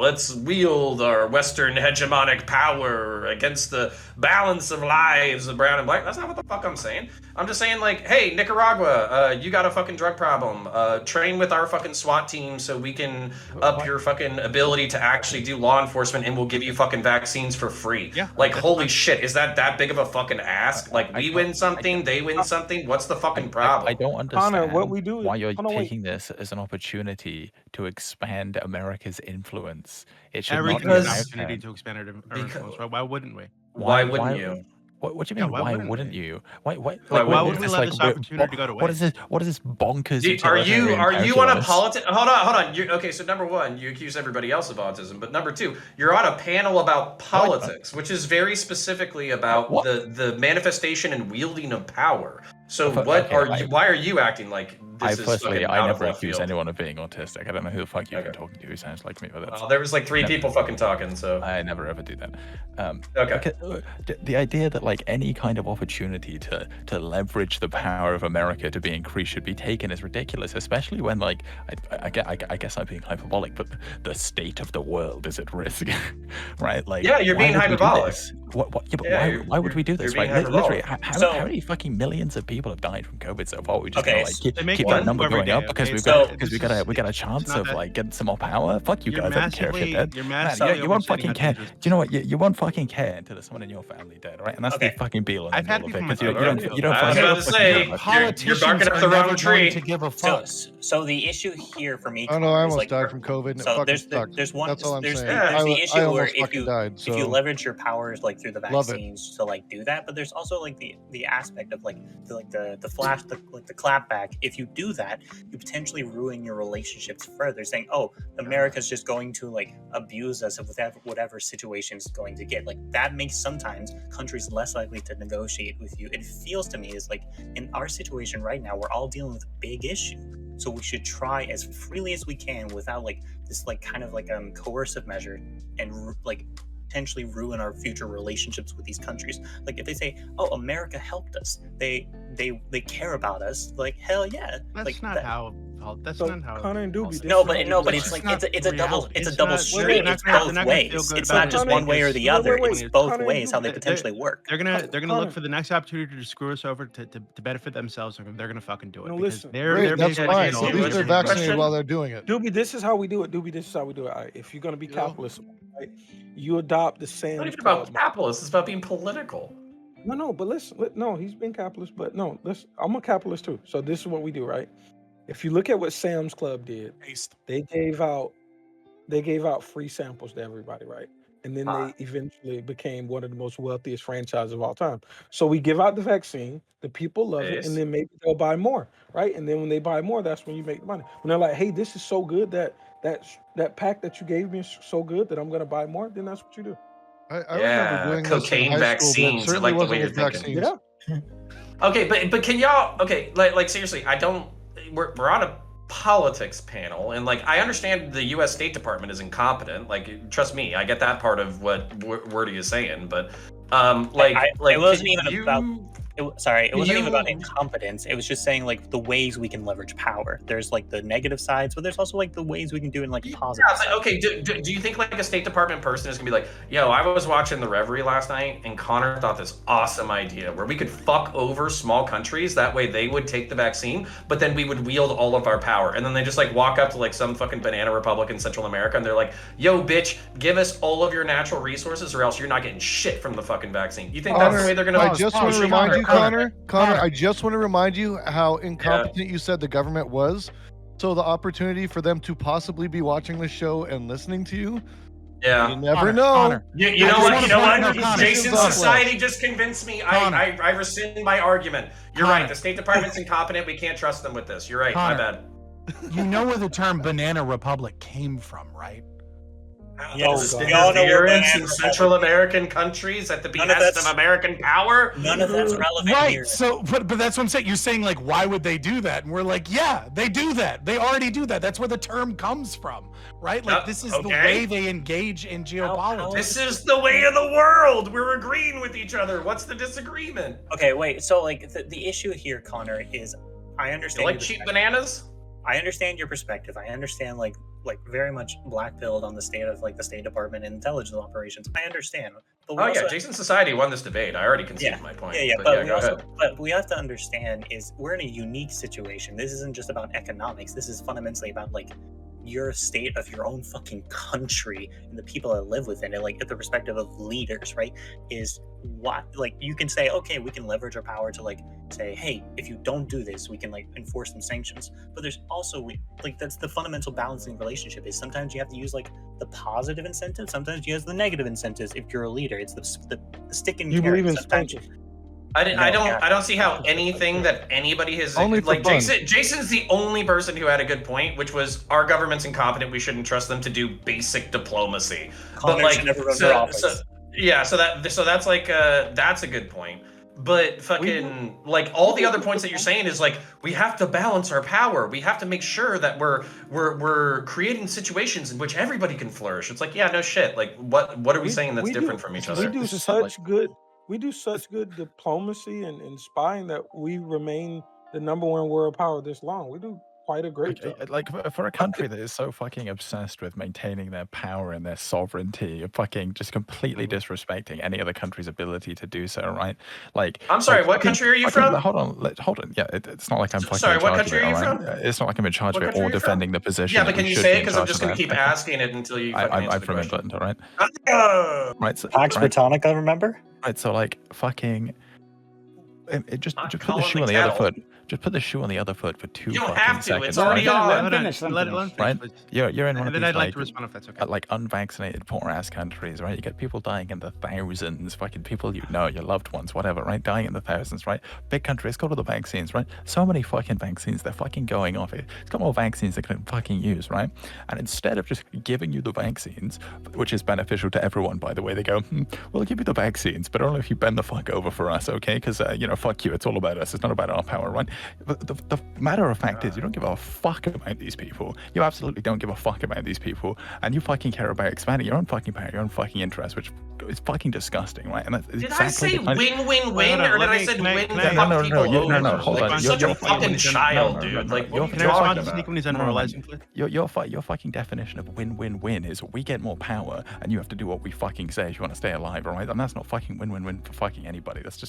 S5: let's wield our Western hegemonic power against the balance of lives of brown and black. That's not what the fuck I'm saying. I'm just saying, like, hey, Nicaragua, you got a fucking drug problem. Train with our fucking SWAT team so we can up your fucking ability to actually do law enforcement, and we'll give you fucking vaccines for free.
S7: Yeah,
S5: Like, holy shit, is that big of a fucking ask? Like, we win something, they win something. What's the fucking problem?
S2: I don't understand
S3: Connor, what we do is-
S2: why you're
S3: hold on, wait.
S2: taking this as an opportunity to expand America's influence. It should
S7: Everything
S2: not
S7: is
S2: be
S7: an
S2: about
S7: opportunity
S2: that.
S7: to expand our
S5: Because-
S7: influence. Why wouldn't we?
S5: Why wouldn't you?
S2: What do you
S7: Yeah,
S2: mean?
S7: why
S2: Why
S7: wouldn't
S2: wouldn't
S7: we?
S2: you? Why
S5: Why
S2: what
S5: would
S2: is
S5: we
S2: this,
S7: let this opportunity go to
S2: What is
S7: waste?
S2: this? What is this bonkers?
S5: Are you on a
S2: calculus?
S5: hold on. Okay, so number one, you accuse everybody else of autism, but number two, you're on a panel about politics, which is very specifically about
S2: What?
S5: the manifestation and wielding of power. So
S2: Okay,
S5: why are you acting like fucking
S2: I
S5: out of
S2: never
S5: left
S2: accuse
S5: field.
S2: anyone of being autistic. I don't know who the fuck you've been
S5: Okay.
S2: talking to who sounds like me, but that's.
S5: There was like 3
S2: never-
S5: people fucking talking, so.
S2: I never ever do that.
S5: Okay.
S2: The idea that like any kind of opportunity to leverage the power of America to be increased should be taken is ridiculous, especially when like I guess I'm being hyperbolic, but the state of the world is at risk, right? Like
S5: Yeah, you're being
S2: why would we do
S5: hyperbolic.
S2: this? What, yeah, but
S5: Yeah,
S2: why would we do this?
S5: you're being
S2: Right? Literally,
S5: hyperbolic.
S2: how many fucking millions of people have died from COVID so far? We just
S8: Okay,
S2: gonna like keep,
S7: They make
S2: keep
S7: one
S2: that number
S7: every
S2: going
S7: day,
S2: up because
S7: okay?
S2: we've
S8: So-
S2: got we got a chance
S7: not
S2: of
S7: that-
S2: like getting some more power. Fuck you
S7: You're
S2: guys, I don't care if
S7: massively-
S2: you're dead.
S7: you're
S2: Man,
S7: massively
S2: you won't
S7: overstating
S2: fucking
S7: how
S2: care.
S7: dangerous-
S2: Do you know what? You won't fucking care until there's someone in your family dead, right? And that's
S8: Okay.
S2: the fucking be all and
S7: I've
S2: end
S7: had
S2: all of
S7: people
S2: it
S7: in my
S2: because you
S7: family
S2: don't
S7: die.
S2: you don't
S5: I was
S2: fucking
S5: about to say,
S2: care.
S5: you're
S4: Politicians
S5: barking up
S4: are
S5: the wrong
S4: never
S5: tree.
S4: going to give a
S8: So,
S4: fuck.
S8: so the issue here for me.
S6: Oh no, I
S8: is,
S6: almost
S8: like,
S6: died from COVID. And it
S8: So
S6: fucking
S8: there's
S6: sucked.
S8: there's one
S6: That's all I'm
S8: there's,
S6: saying.
S5: Yeah.
S8: there's the
S6: I
S8: issue where
S6: almost
S8: if
S6: fucking
S8: you
S6: died.
S8: if you
S6: So
S8: leverage your powers like through the
S6: Love it.
S8: vaccines to like do that, but there's also like the aspect of like the flash the clapback. If you do that, you potentially ruin your relationships further, saying, oh, America's just going to like abuse us of whatever situation is going to get. Like that makes sometimes countries less likely to negotiate with you. It feels to me is like in our situation right now, we're all dealing with a big issue. So we should try as freely as we can without like this like kind of like coercive measure and like potentially ruin our future relationships with these countries. Like if they say, "Oh, America helped us. They care about us." Like hell yeah.
S7: That's
S8: like
S7: not
S8: that,
S7: how. That's
S3: So
S7: not how.
S3: Connor and Doobie, this
S8: No,
S3: is
S8: but
S3: what
S8: no,
S3: we
S8: but
S3: do.
S8: it's
S7: It's
S8: like
S7: not
S8: it's a double
S7: reality.
S8: it's a
S7: It's
S8: double
S7: not-
S8: street.
S7: they're
S8: It's
S7: not
S8: both
S7: gonna
S8: ways.
S7: feel good
S8: It's
S7: about
S8: not just
S3: it
S8: one way or the
S3: wait,
S8: other.
S3: wait,
S8: It's
S3: wait.
S8: both
S3: Connor and
S8: ways how they
S3: Doobie,
S8: potentially work.
S7: They're gonna
S3: Connor-
S7: look for the next opportunity to screw us over to benefit themselves, and they're gonna fucking do it.
S3: No,
S7: because
S3: listen.
S7: they're
S6: great, that's
S7: basically
S6: fine.
S7: getting
S6: At
S7: all
S6: least
S7: the
S6: they're
S7: information.
S6: vaccinated while they're doing it.
S3: Doobie, this is how we do it. Doobie, this is how we do it. All right, if you're gonna be
S6: Yeah.
S3: capitalist, right, you adopt the
S5: It's
S3: Sam's
S5: not even about
S3: Club.
S5: capitalists. It's about being political.
S3: No, but listen, no, he's been capitalist, but no, listen, I'm a capitalist too. So this is what we do, right? If you look at what Sam's Club did, they gave out free samples to everybody, right? And then they eventually became one of the most wealthiest franchises of all time. So we give out the vaccine, the people love it,
S5: Nice.
S3: and then maybe they'll buy more, right? And then when they buy more, that's when you make the money. When they're like, "Hey, this is so good that pack that you gave me is so good that I'm gonna buy more," then that's what you do.
S6: I
S5: Yeah,
S6: remember doing
S5: cocaine
S6: this in high school, but it
S5: vaccines. I
S6: certainly
S5: like the way
S6: wasn't
S5: you're
S6: with
S5: thinking.
S6: vaccines.
S3: Yeah.
S5: Okay, but can y'all? Okay, like seriously, I don't. We're on a politics panel, and like I understand the U.S. State Department is incompetent. Like, trust me, I get that part of what Wordy is saying, but
S8: It wasn't even
S5: you-
S8: about. It wasn't even about
S5: you-
S8: incompetence. It was just saying like the ways we can leverage power. There's like the negative sides, but there's also like the ways we can do it in like positive.
S5: Yeah, but okay, do you think like a State Department person is gonna be like, yo, I was watching the Reverie last night and Connor thought this awesome idea where we could fuck over small countries, that way they would take the vaccine, but then we would wield all of our power. And then they just like walk up to like some fucking banana republic in Central America and they're like, yo, bitch, give us all of your natural resources or else you're not getting shit from the fucking vaccine. You think that's the way they're gonna
S6: I just want to remind you, Connor, I just want to remind you how incompetent you said the government was. So the opportunity for them to possibly be watching the show and listening to you,
S5: Yeah.
S6: you never
S4: Connor,
S6: know.
S4: Connor.
S5: You know what? You know what?
S4: Connor,
S5: Jason
S6: Connor.
S5: Society just convinced me. I rescind my argument. You're
S4: Connor.
S5: right. The State Department's incompetent. We can't trust them with this. You're right. My
S4: Connor.
S5: bad.
S4: You know where the term banana republic came from, right?
S8: Yes,
S3: God.
S8: we all know where
S5: Interference
S8: banana
S5: in Central American countries at the
S8: None of
S5: behest
S8: that's-
S5: of American power.
S8: None of that's relevant
S4: Right.
S8: here.
S4: So, but that's what I'm saying. You're saying like, why would they do that? And we're like, yeah, they do that. They already do that. That's where the term comes from, right? Like this is the
S5: okay.
S4: way they engage in geopolitics.
S5: This is the way of the world. We're agreeing with each other. What's the disagreement?
S8: Okay, wait. So like the issue here, Connor, is I
S5: You
S8: understand.
S5: like
S8: your
S5: cheap
S8: perspective.
S5: bananas?
S8: I understand your perspective. I understand like very much black-pilled on the state of like the State Department and intelligence operations. I understand. But we
S5: Oh
S8: also
S5: yeah, Jason Society won this debate. I already conceded my point.
S8: Yeah,
S5: But
S8: but we
S5: go
S8: also,
S5: ahead.
S8: but we have to understand is we're in a unique situation. This isn't just about economics. This is fundamentally about like your state of your own fucking country and the people that live within it. Like at the perspective of leaders, right? Is what like you can say, okay, we can leverage our power to like say, hey, if you don't do this, we can like enforce some sanctions. But there's also like that's the fundamental balancing relationship. Is sometimes you have to use like the positive incentives, sometimes you use the negative incentives. If you're a leader, it's the stick and
S3: You
S8: carrot.
S3: believe in
S8: Sometimes
S3: sanctions?
S5: I don't see how anything that anybody has
S6: Only for
S5: like
S6: fun.
S5: Jason's the only person who had a good point, which was our government's incompetent. We shouldn't trust them to do basic diplomacy.
S8: Connor should never run for office.
S5: So that's like that's a good point. But fucking like all the other points that you're saying is like we have to balance our power. We have to make sure that we're creating situations in which everybody can flourish. It's like, yeah, no shit. Like what are we saying that's different from each
S3: We
S5: other?
S3: do such good diplomacy and spying that we remain the number one world power this long. We do quite a great job.
S2: Like for a country that is so fucking obsessed with maintaining their power and their sovereignty, fucking just completely disrespecting any other country's ability to do so, right? Like,
S5: I'm sorry, what country are you from?
S2: Hold on. Yeah, it's not like I'm fucking.
S5: Sorry,
S2: in
S5: what
S2: charge
S5: country
S2: of it,
S5: are you
S2: all
S5: from?
S2: right? It's not like I'm in charge
S5: What
S2: of it
S5: country
S2: or
S5: are you from?
S2: defending the position.
S5: Yeah, but
S2: that
S5: can
S2: we
S5: you
S2: should
S5: say
S2: be
S5: it?
S2: in
S5: Because I'm
S2: charge
S5: just
S2: of
S5: gonna
S2: that.
S5: keep asking it until you fucking answer
S2: I'm
S5: the
S2: from
S5: question.
S2: England, all right? Right, so,
S8: Pax Britannica, remember?
S2: Right, so like fucking. Just put the
S5: calling
S2: shoe
S5: the
S2: on the other
S5: kettle.
S2: foot. Just put the shoe on the other foot for 2
S5: You don't
S2: fucking
S5: have to.
S2: seconds.
S5: It's already
S2: right?
S5: on.
S1: Let him
S7: Let him
S1: finish.
S7: let him finish,
S2: Right?
S7: please.
S2: You're in one
S7: And
S2: of
S7: then
S2: these
S7: I'd like
S2: like,
S7: to respond if that's okay.
S2: like unvaccinated poor ass countries, right? You get people dying in the thousands, fucking people you know, your loved ones, whatever, right? Dying in the thousands, right? Big countries, go to the vaccines, right? So many fucking vaccines, they're fucking going off it. It's got more vaccines they can fucking use, right? And instead of just giving you the vaccines, which is beneficial to everyone, by the way, they go, we'll give you the vaccines, but only if you bend the fuck over for us, okay? Because, fuck you, it's all about us. It's not about our power, right? But the matter of fact is, you don't give a fuck about these people. You absolutely don't give a fuck about these people, and you fucking care about expanding your own fucking power, your own fucking interest, which is fucking disgusting, right? And that's
S5: Did
S2: exactly
S5: I say
S2: the kind of-
S5: win-win-win, or did I say win to fuck
S2: No,
S5: people over?
S2: no, hold
S5: Like,
S2: on.
S5: you're such a
S2: You're
S5: fucking child, dude. Like, what are you talking about?
S7: When he's unmoralizing, please?
S2: Your fucking definition of win-win-win is we get more power and you have to do what we fucking say if you want to stay alive, all right? And that's not fucking win-win-win for fucking anybody. That's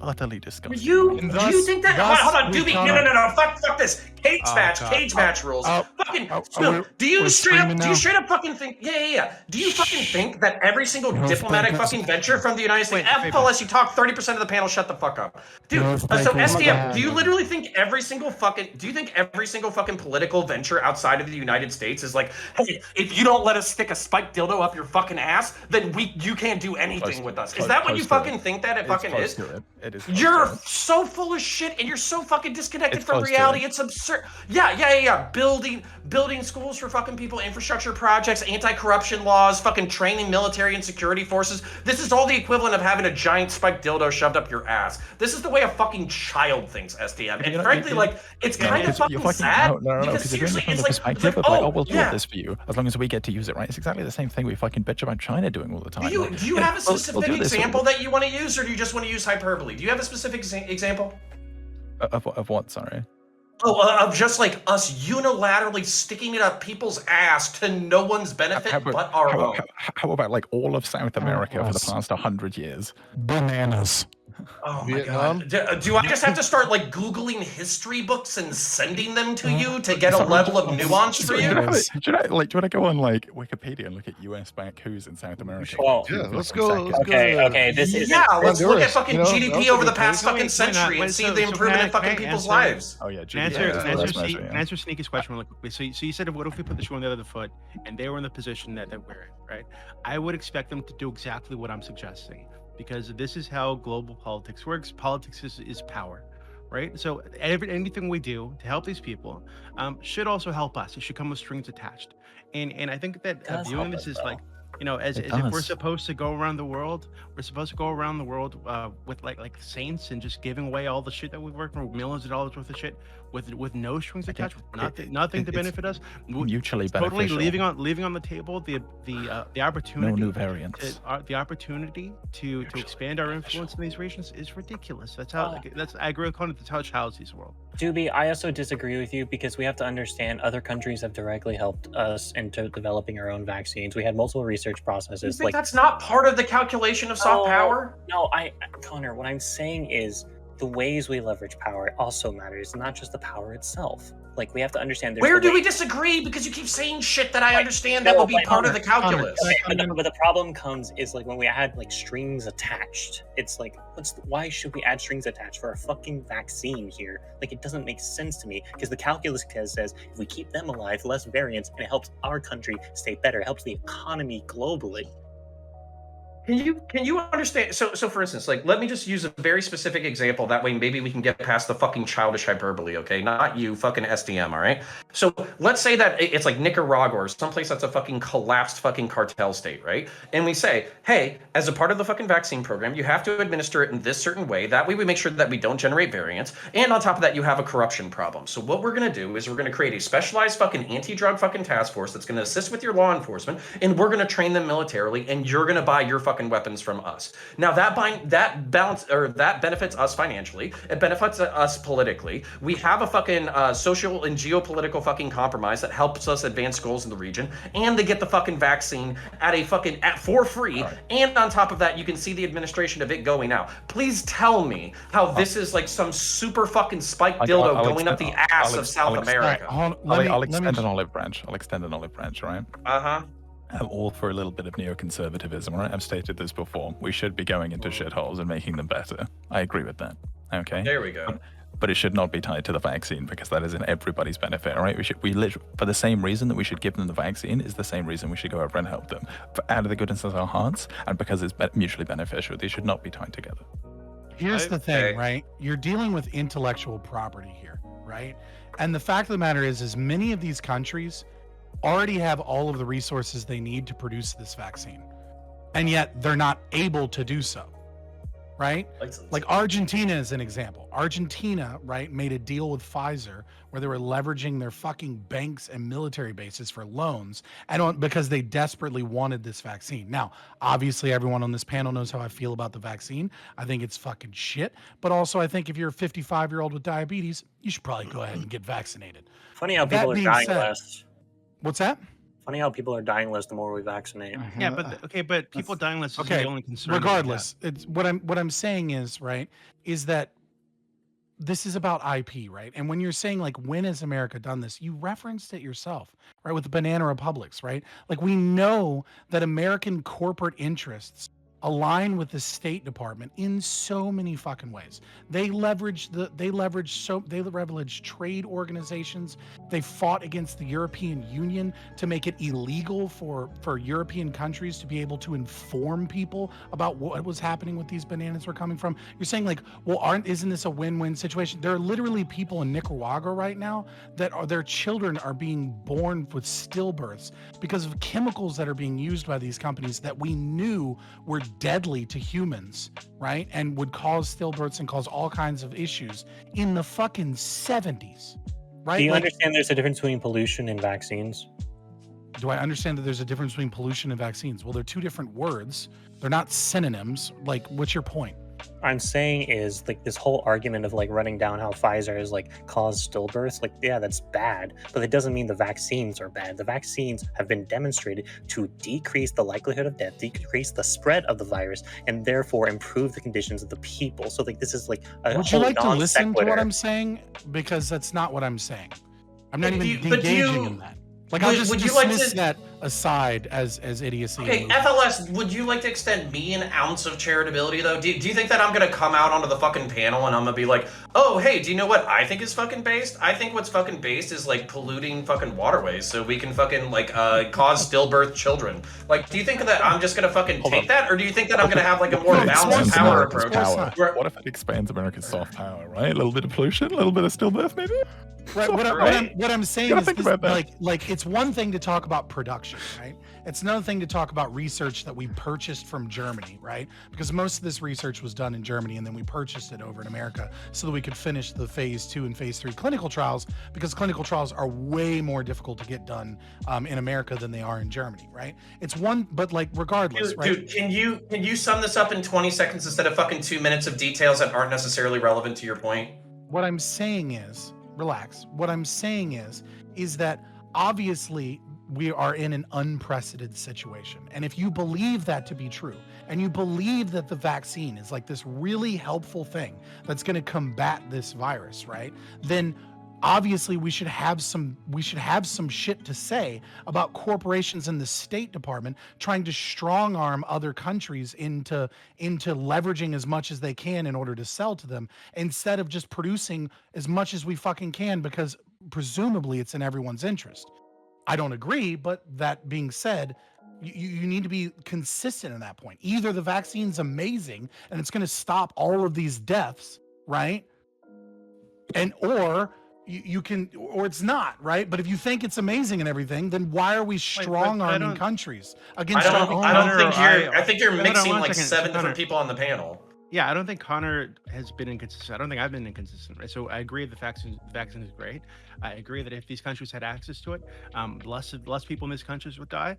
S2: utterly disgusting.
S5: Do you think that? Hold on, Doobie. No. Fuck this. Cage match rules. Fucking. Do you straight up fucking think? Yeah. Do you fucking think that every single diplomatic fucking venture from the United States, unless you talk 30% of the panel, shut the fuck up, dude. So SDM, do you literally think every single fucking political venture outside of the United States is like, hey, if you don't let us stick a spiked dildo up your fucking ass, then you can't do anything with us? Is that what you fucking think that it fucking is?
S2: It is.
S5: You're so full of shit, and you're so fucking disconnected from reality. It's absurd. Yeah. Building schools for fucking people, infrastructure projects, anti-corruption laws, fucking training military and security forces. This is all the equivalent of having a giant spiked dildo shoved up your ass. This is the way a fucking child thinks, SDM. And frankly, like, it's kind of fucking sad.
S2: No,
S5: because
S2: because you're doing
S5: seriously,
S2: it from
S5: it's
S2: the perspective of like, we'll do
S5: yeah.
S2: this for you as long as we get to use it, right? It's exactly the same thing we fucking bitch about China doing all the time.
S5: Do you have a specific
S2: we'll
S5: example that you want to use, or do you just want to use hyperbole? Do you have a specific example?
S2: Of what? Sorry.
S5: Of just like us unilaterally sticking it up people's ass to no one's benefit but our own.
S2: How about like all of South America for the past 100 years?
S1: Bananas.
S5: Oh
S6: Vietnam?
S5: my god. Do I just have to start like Googling history books and sending them to you to get a level of nuance for you?
S2: Do you want to go on like Wikipedia and look at US bank coups in South America?
S8: Well,
S6: Yeah, let's go.
S8: Okay. This is
S5: Let's look at
S6: Honduras,
S5: fucking
S6: you know,
S5: GDP
S6: that's
S5: over
S6: a
S5: the
S6: good
S5: past
S6: case.
S5: fucking century and see the improvement in fucking people's lives.
S2: Oh yeah,
S7: Answer Sneaky's question really quickly. So you said, what if we put the shoe on the other foot and they were in the position that we're in, right? I would expect them to do exactly what I'm suggesting, because this is how global politics works. Politics is power, right? So anything we do to help these people should also help us. It should come with strings attached. And I think that viewing this is like, as if we're supposed to go around the world, with like saints and just giving away all the shit that we've worked for, millions of dollars worth of shit with no strings attached, with nothing to benefit us,
S2: mutually
S7: totally
S2: beneficial.
S7: leaving on the table the opportunity.
S2: No new variants.
S7: The opportunity to expand our influence in these regions is ridiculous. That's how. I agree with Conan. That's how a child sees the world.
S8: Doobie, I also disagree with you, because we have to understand other countries have directly helped us into developing our own vaccines. We had multiple research processes.
S5: You think that's not part of the calculation of soft power?
S8: No, Connor, what I'm saying is the ways we leverage power also matters, not just the power itself. Like, we have to understand.
S5: Where do we disagree? Because you keep saying shit that I understand that will be part of the calculus.
S8: But the problem comes is like when we add like strings attached. It's like, why should we add strings attached for a fucking vaccine here? Like, it doesn't make sense to me, because the calculus says if we keep them alive, less variants, and it helps our country stay better. It helps the economy globally.
S5: Can you understand? So for instance, like, let me just use a very specific example. That way, maybe we can get past the fucking childish hyperbole. Okay, not you, fucking SDM. All right. So let's say that it's like Nicaragua or someplace that's a fucking collapsed fucking cartel state, right? And we say, hey, as a part of the fucking vaccine program, you have to administer it in this certain way. That way, we make sure that we don't generate variants. And on top of that, you have a corruption problem. So what we're gonna do is we're gonna create a specialized fucking anti-drug fucking task force that's gonna assist with your law enforcement, and we're gonna train them militarily, and you're gonna buy your fucking weapons from us. Now that benefits us financially. It benefits us politically. We have a fucking social and geopolitical fucking compromise that helps us advance goals in the region, and they get the fucking vaccine for free. Right. And on top of that, you can see the administration of it going out. Please tell me how this is like some super fucking spiked dildo going up the ass of South America.
S2: I'll extend an olive branch. I'll extend an olive branch, right?
S5: Uh-huh.
S2: I'm all for a little bit of neoconservatism, right? I've stated this before. We should be going into shitholes and making them better. I agree with that. Okay.
S5: There we go.
S2: But it should not be tied to the vaccine, because that is in everybody's benefit, all right? For the same reason that we should give them the vaccine is the same reason we should go over and help them. Out of the goodness of our hearts, and because it's mutually beneficial. They should not be tied together.
S4: Here's the thing, right? You're dealing with intellectual property here, right? And the fact of the matter is many of these countries already have all of the resources they need to produce this vaccine, and yet they're not able to do so, right? Like Argentina is an example. Argentina, right, made a deal with Pfizer where they were leveraging their fucking banks and military bases for loans, and because they desperately wanted this vaccine. Now, obviously, everyone on this panel knows how I feel about the vaccine. I think it's fucking shit, but also I think if you're a 55-year-old with diabetes, you should probably go ahead and get vaccinated.
S8: Funny how people are dying less.
S4: What's that?
S8: Funny how people are dying less the more we vaccinate.
S7: Yeah, but people dying less is the only concern.
S4: Regardless, it's what I'm saying is, right, is that this is about IP, right? And when you're saying like, when has America done this? You referenced it yourself, right, with the banana republics, right? Like, we know that American corporate interests align with the State Department in so many fucking ways. They leverage trade organizations. They fought against the European Union to make it illegal for European countries to be able to inform people about what was happening with these bananas were coming from. You're saying like, well, isn't this a win-win situation? There are literally people in Nicaragua right now that their children are being born with stillbirths because of chemicals that are being used by these companies that we knew were deadly to humans, right? And would cause stillbirths and cause all kinds of issues in the fucking 70s, right?
S8: Do you understand there's a difference between pollution and vaccines?
S4: Do I understand that there's a difference between pollution and vaccines? Well, they're two different words. They're not synonyms. Like, what's your point?
S8: I'm saying is like this whole argument of like running down how Pfizer has like caused stillbirths. Like, yeah, that's bad, but it doesn't mean the vaccines are bad. The vaccines have been demonstrated to decrease the likelihood of death, decrease the spread of the virus, and therefore improve the conditions of the people. So like, this is like a
S4: Would you like to listen to what I'm saying? Because that's not what I'm saying. I'm not even engaging in that. Like, I'll just dismiss that aside as idiocy.
S5: Okay, FLS, would you like to extend me an ounce of charitability, though? Do you think that I'm going to come out onto the fucking panel and I'm going to be like, oh, hey, do you know what I think is fucking based? I think what's fucking based is, like, polluting fucking waterways so we can fucking, like, cause stillbirth children. Like, do you think that I'm just going to fucking take that? Or do you think that I'm going to have, like, a more balanced power approach?
S2: What if it expands America's soft power, right? A little bit of pollution, a little bit of stillbirth, maybe?
S4: Right. What I'm saying is this, like it's one thing to talk about production, right? It's another thing to talk about research that we purchased from Germany, right? Because most of this research was done in Germany, and then we purchased it over in America so that we could finish the phase 2 and phase 3 clinical trials, because clinical trials are way more difficult to get done in America than they are in Germany, right? It's one, but like regardless, right?
S5: Dude, can you sum this up in 20 seconds instead of fucking 2 minutes of details that aren't necessarily relevant to your point?
S4: What I'm saying is, relax. What I'm saying is that obviously we are in an unprecedented situation. And if you believe that to be true, and you believe that the vaccine is like this really helpful thing that's going to combat this virus, right? Then obviously we should have some shit to say about corporations in the State Department trying to strong arm other countries into leveraging as much as they can in order to sell to them, instead of just producing as much as we fucking can, because presumably it's in everyone's interest. I don't agree, but that being said, you need to be consistent in that point. Either the vaccine's amazing and it's going to stop all of these deaths, right? And or you can, or it's not, right? But if you think it's amazing and everything, then why are we strong arming countries against our own?
S5: I think you're
S7: hold on
S5: mixing
S7: one
S5: like
S7: second.
S5: 7
S7: So
S5: different
S7: Connor-
S5: people on the panel.
S7: Yeah, I don't think Connor has been inconsistent. I don't think I've been inconsistent. Right? So I agree the vaccine is great. I agree that if these countries had access to it, less people in these countries would die.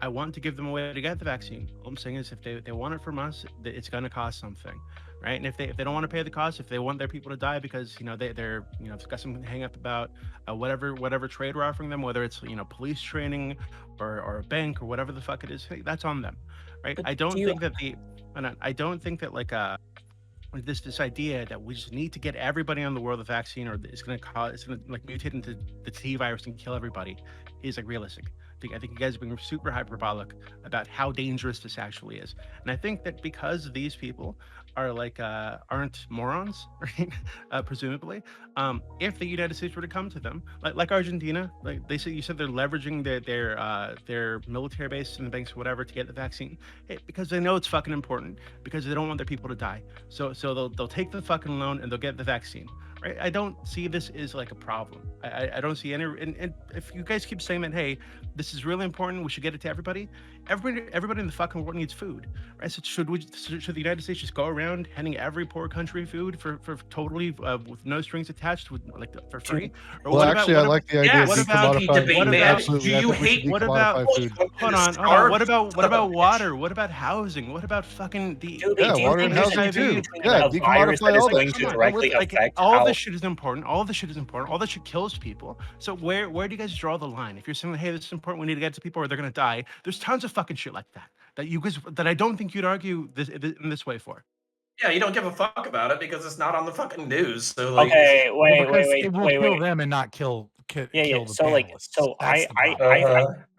S7: I want to give them a way to get the vaccine. All I'm saying is if they want it from us, it's going to cost something, right? And if they don't want to pay the cost, if they want their people to die because they're got some hang up about whatever trade we're offering them, whether it's police training or a bank or whatever the fuck it is, hey, that's on them, right?
S8: But
S7: I don't think that like this idea that we just need to get everybody on the world the vaccine, or it's gonna like mutate into the T virus and kill everybody, is like realistic. I think you guys are being super hyperbolic about how dangerous this actually is, and I think that because these people are like aren't morons, right? Presumably, if the United States were to come to them, like Argentina, like you said they're leveraging their military base and the banks or whatever to get the vaccine, because they know it's fucking important, because they don't want their people to die. So they'll take the fucking loan and they'll get the vaccine. Right? I don't see this as like a problem. I don't see any. And if you guys keep saying that, hey, this is really important, we should get it to everybody. Everybody in the fucking world needs food, right? So should the United States just go around handing every poor country food for totally with no strings attached, with like for free?
S6: Or well, actually, I like the idea of decommodifying.
S5: Absolutely, do you hate?
S7: What about
S6: food?
S7: Hold on. What about water? What about housing? What about fucking the
S6: water and housing too? Yeah, decommodify all that.
S7: All this shit is important. All this shit kills people. So where do you guys draw the line? If you're saying, hey, this is important, we need to get to people or they're gonna die. There's tons of fucking shit like that I don't think you'd argue in this way for.
S5: Yeah, you don't give a fuck about it because it's not on the fucking news. So like,
S8: okay, wait.
S4: It will kill them and not kill the panelists.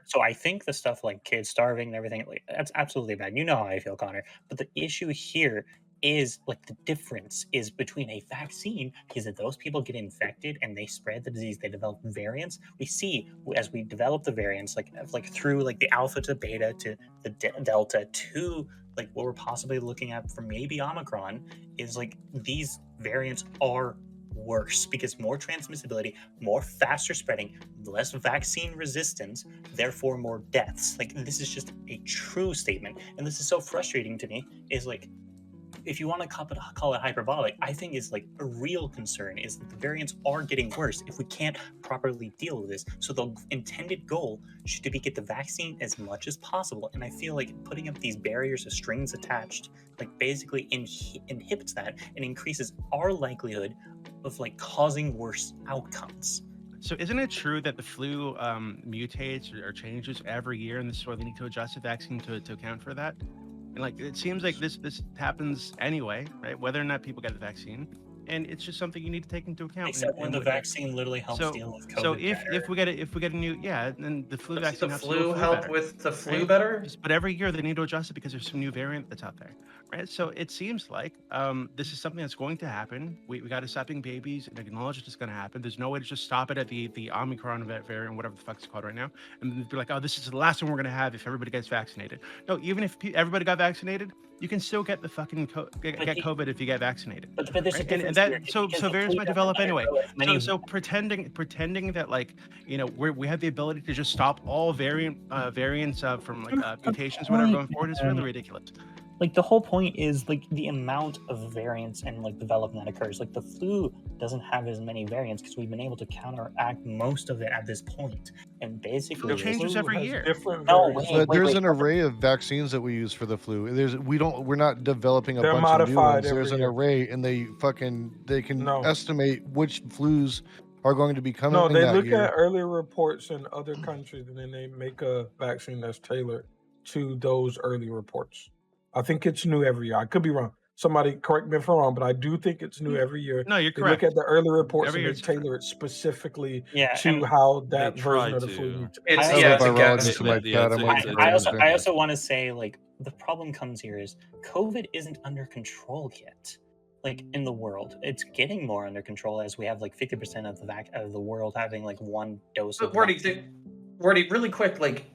S8: So I think the stuff like kids starving and everything, like that's absolutely bad. You know how I feel, Connor. But the issue here is like the difference is between a vaccine, because if those people get infected and they spread the disease, they develop variants. We see as we develop the variants, like through like the alpha to beta to the delta to like what we're possibly looking at for maybe Omicron, is like these variants are worse because more transmissibility, more faster spreading, less vaccine resistance, therefore more deaths. Like this is just a true statement, and this is so frustrating to me. Is like, if you want to call it hyperbolic, I think is like a real concern is that the variants are getting worse if we can't properly deal with this. So the intended goal should be get the vaccine as much as possible. And I feel like putting up these barriers of strings attached, like basically inhibits that and increases our likelihood of like causing worse outcomes.
S7: So isn't it true that the flu mutates or changes every year, and this is why they need to adjust the vaccine to account for that? And like it seems like this happens anyway, right? Whether or not people get the vaccine, and it's just something you need to take into account.
S8: Except when the vaccine literally helps deal with COVID.
S7: So if we get a new then the flu vaccine.
S5: Does the flu help with the flu better?
S7: But every year they need to adjust it because there's some new variant that's out there, right? So it seems like this is something that's going to happen. We got to stop being babies and acknowledge it's going to happen. There's no way to just stop it at the Omicron variant, whatever the fuck it's called right now, and be like, oh, this is the last one we're going to have if everybody gets vaccinated. No, even if everybody got vaccinated, you can still get the fucking get COVID if you get vaccinated.
S8: But there's a difference.
S7: And that so variants might develop anyway. So pretending that like we have the ability to just stop all variants from like mutations or whatever going forward is really ridiculous.
S8: Like the whole point is like the amount of variants and like development that occurs. Like the flu doesn't have as many variants because we've been able to counteract most of it at this point. And basically,
S7: it changes every year.
S6: There's an array of vaccines that we use for the flu. We're not developing a bunch of new ones. There's an array, and they can estimate which flus are going to be coming.
S3: No, they look at earlier reports in other countries, and then they make a vaccine that's tailored to those early reports. I think it's new every year. I could be wrong. Somebody correct me if I'm wrong, but I do think it's new every year.
S7: No, you're
S3: They
S7: correct.
S3: look at the early reports and they tailor it specifically to how that version of the flu.
S8: I also want to say, like, the problem comes here is COVID isn't under control yet. Like in the world, it's getting more under control as we have like 50% of the world having like one dose.
S5: But where do you think? Wordy, really quick, like,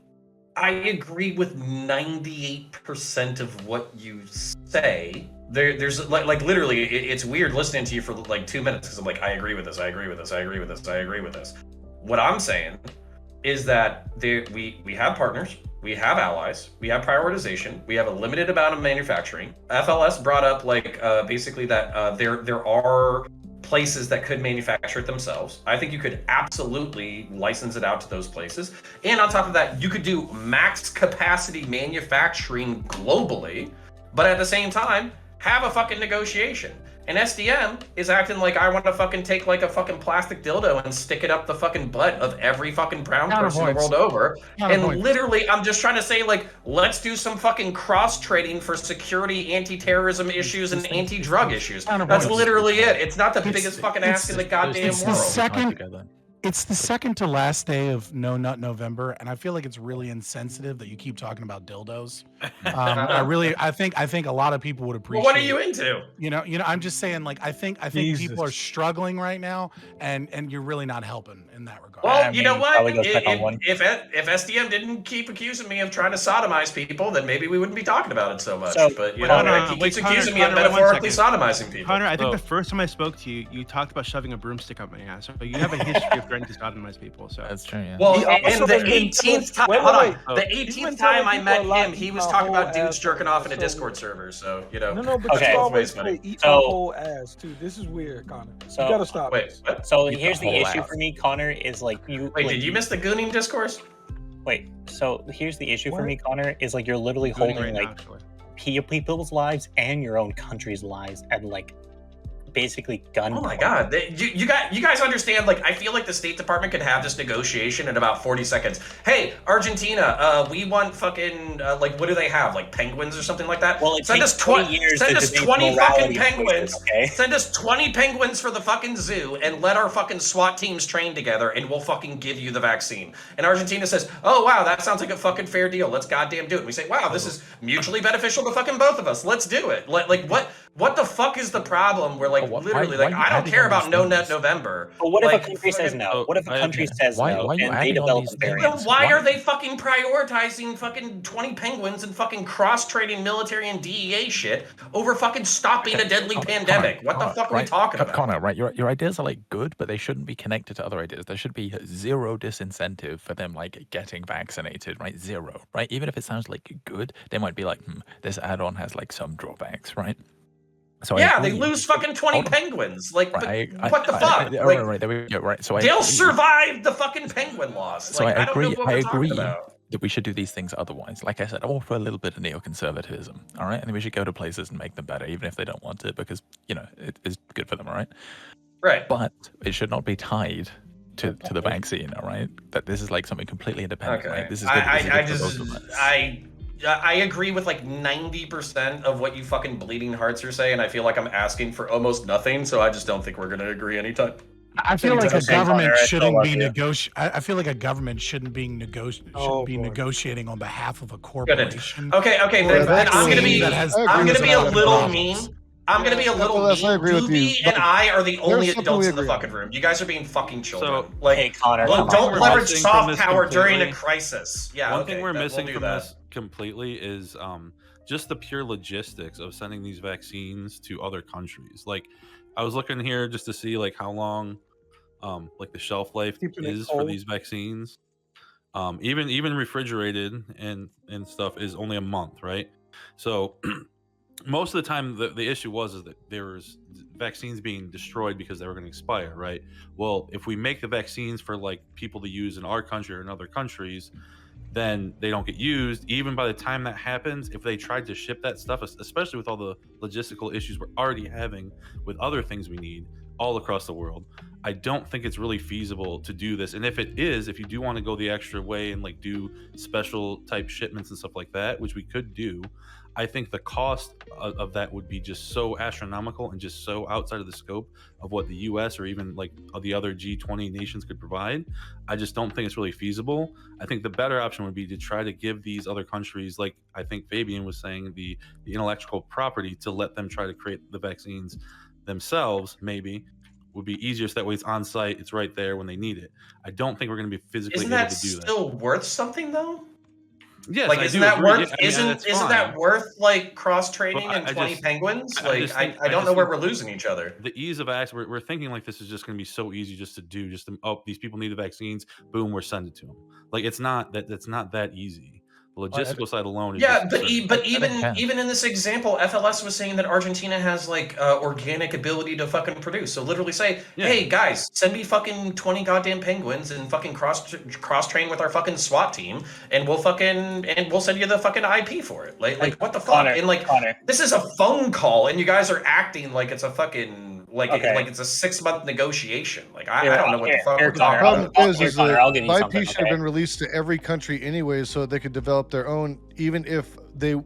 S5: I agree with 98% of what you say. There's like literally, it's weird listening to you for like 2 minutes because I'm like, I agree with this, I agree with this, I agree with this, I agree with this. What I'm saying is that we have partners, we have allies, we have prioritization, we have a limited amount of manufacturing. FLS brought up like basically that there are places that could manufacture it themselves. I think you could absolutely license it out to those places. And on top of that, you could do max capacity manufacturing globally, but at the same time, have a fucking negotiation. And SDM is acting like I want to fucking take like a fucking plastic dildo and stick it up the fucking butt of every fucking brown person the world over. And literally, I'm just trying to say, like, let's do some fucking cross-trading for security, anti-terrorism issues, and anti-drug issues. That's literally it. It's not the biggest fucking ask in the goddamn world.
S4: It's the second to last day of No Nut November, and I feel like it's really insensitive that you keep talking about dildos. I think a lot of people would appreciate.
S5: Well, what are you into?
S4: You know. I'm just saying, like, I think people are struggling right now, and you're really not helping in that regard.
S5: Well, you know what? If SDM didn't keep accusing me of trying to sodomize people, then maybe we wouldn't be talking about it so much. But you know, he keeps accusing me of metaphorically sodomizing people.
S7: Connor, I think the first time I spoke to you, you talked about shoving a broomstick up my ass. So you have a history of trying to sodomize people. So
S2: that's true. Yeah.
S5: Well, and the 18th time, the 18th time I met him, he was talking about dudes jerking off in a Discord server. So you know.
S3: No, but you always say eat my whole ass too. This is weird, Connor. So you gotta stop.
S5: Wait.
S8: So here's the issue for me, Connor, is like you.
S5: Wait, did you miss the gooning discourse?
S8: Wait, so here's the issue for me, Connor, is like you're literally holding like people's lives and your own country's lives at like basically gun.
S5: Oh my god, you guys understand? Like, I feel like the State Department could have this negotiation in about 40 seconds. Hey, Argentina, we want fucking like, what do they have? Like penguins or something like that?
S8: Well,
S5: send us 20 fucking penguins. Okay? Send us 20 penguins for the fucking zoo, and let our fucking SWAT teams train together, and we'll fucking give you the vaccine. And Argentina says, oh wow, that sounds like a fucking fair deal. Let's goddamn do it. And we say, wow, this is mutually beneficial to fucking both of us. Let's do it. Like what the fuck is the problem? We're like, literally, like, I don't care about No Nut November.
S8: But what if a country says no? What if a country says no and they develop variants?
S5: Why are they fucking prioritizing fucking 20 penguins and fucking cross-trading military and DEA shit over fucking stopping a deadly pandemic? What the fuck are we talking about?
S2: Connor, right? Your ideas are like good, but they shouldn't be connected to other ideas. There should be zero disincentive for them like getting vaccinated, right? Zero, right? Even if it sounds like good, they might be like, this add-on has like some drawbacks, right?
S5: So yeah, they lose fucking 20 penguins. Like, what the fuck?
S2: Right, there we go. Right, so
S5: they'll survive the fucking penguin loss.
S2: So
S5: like,
S2: I agree.
S5: I agree
S2: that we should do these things otherwise. Like I said, I offer a little bit of neoconservatism. All right, and we should go to places and make them better, even if they don't want it, because you know it is good for them. All right.
S5: Right.
S2: But it should not be tied to the vaccine. All right. That this is like something completely independent.
S5: Okay.
S2: Right? This is good.
S5: I agree with like 90% of what you fucking bleeding hearts are saying. I feel like I'm asking for almost nothing, so I just don't think we're going to agree anytime.
S4: I feel like a government shouldn't be I feel like a government shouldn't be negotiating on behalf of a corporation.
S5: Okay. Then I'm going to be a little mean. I'm going to be a little mean. Doobie and I are the only adults in the fucking room. You guys are being fucking children.
S8: So, hey, Connor,
S5: don't leverage soft power during a crisis. Yeah,
S9: one thing we're missing from this completely is just the pure logistics of sending these vaccines to other countries. Like, I was looking here just to see like how long like the shelf life is for these vaccines. Even refrigerated and stuff is only a month, right? So most of the time the issue was that there was vaccines being destroyed because they were going to expire, right? Well, if we make the vaccines for like people to use in our country or in other countries, then they don't get used. Even by the time that happens, if they tried to ship that stuff, especially with all the logistical issues we're already having with other things we need all across the world, I don't think it's really feasible to do this. And if it is, if you do want to go the extra way and like do special type shipments and stuff like that, which we could do, I think the cost of that would be just so astronomical and just so outside of the scope of what the US or even like the other G20 nations could provide. I just don't think it's really feasible. I think the better option would be to try to give these other countries, like I think Fabian was saying, the intellectual property to let them try to create the vaccines themselves, maybe, would be easier. So that way it's on site, it's right there when they need it. I don't think we're going to be physically
S5: Isn't
S9: able
S5: that
S9: to do that.
S5: still worth something though?
S9: Yes,
S5: Like,
S9: I
S5: isn't
S9: do
S5: that
S9: agree.
S5: worth?
S9: Yeah, I mean,
S5: isn't
S9: that's
S5: that
S9: fine.
S5: worth like cross training
S9: But
S5: and
S9: I
S5: 20
S9: just-
S5: penguins?
S9: I
S5: Like,
S9: just
S5: I
S9: think-
S5: don't
S9: I just
S5: know where
S9: think-
S5: we're losing each other.
S9: The ease of access, we're thinking like this is just going to be so easy just to do. These people need the vaccines. Boom, we're sending it to them. Like it's not that easy. The logistical side alone is
S5: Yeah,
S9: just
S5: but
S9: absurd.
S5: but
S2: can.
S5: even in this example, FLS was saying that Argentina has like organic ability to fucking produce. So literally say,
S9: Yeah.
S5: hey guys, send me fucking 20 goddamn penguins and fucking cross train with our fucking SWAT team, and we'll send you the fucking IP for it. Like what the fuck?
S8: Connor,
S5: And like
S8: Connor.
S5: this is a phone call, and you guys are acting like it's a fucking like it's a 6-month negotiation. Like I don't know what the fuck we're
S6: The
S5: talking
S6: problem
S5: about.
S6: is
S8: Connor,
S6: that
S8: I'll give you
S6: IP
S8: something,
S6: should have been released to every country anyway, so they could develop their own, even if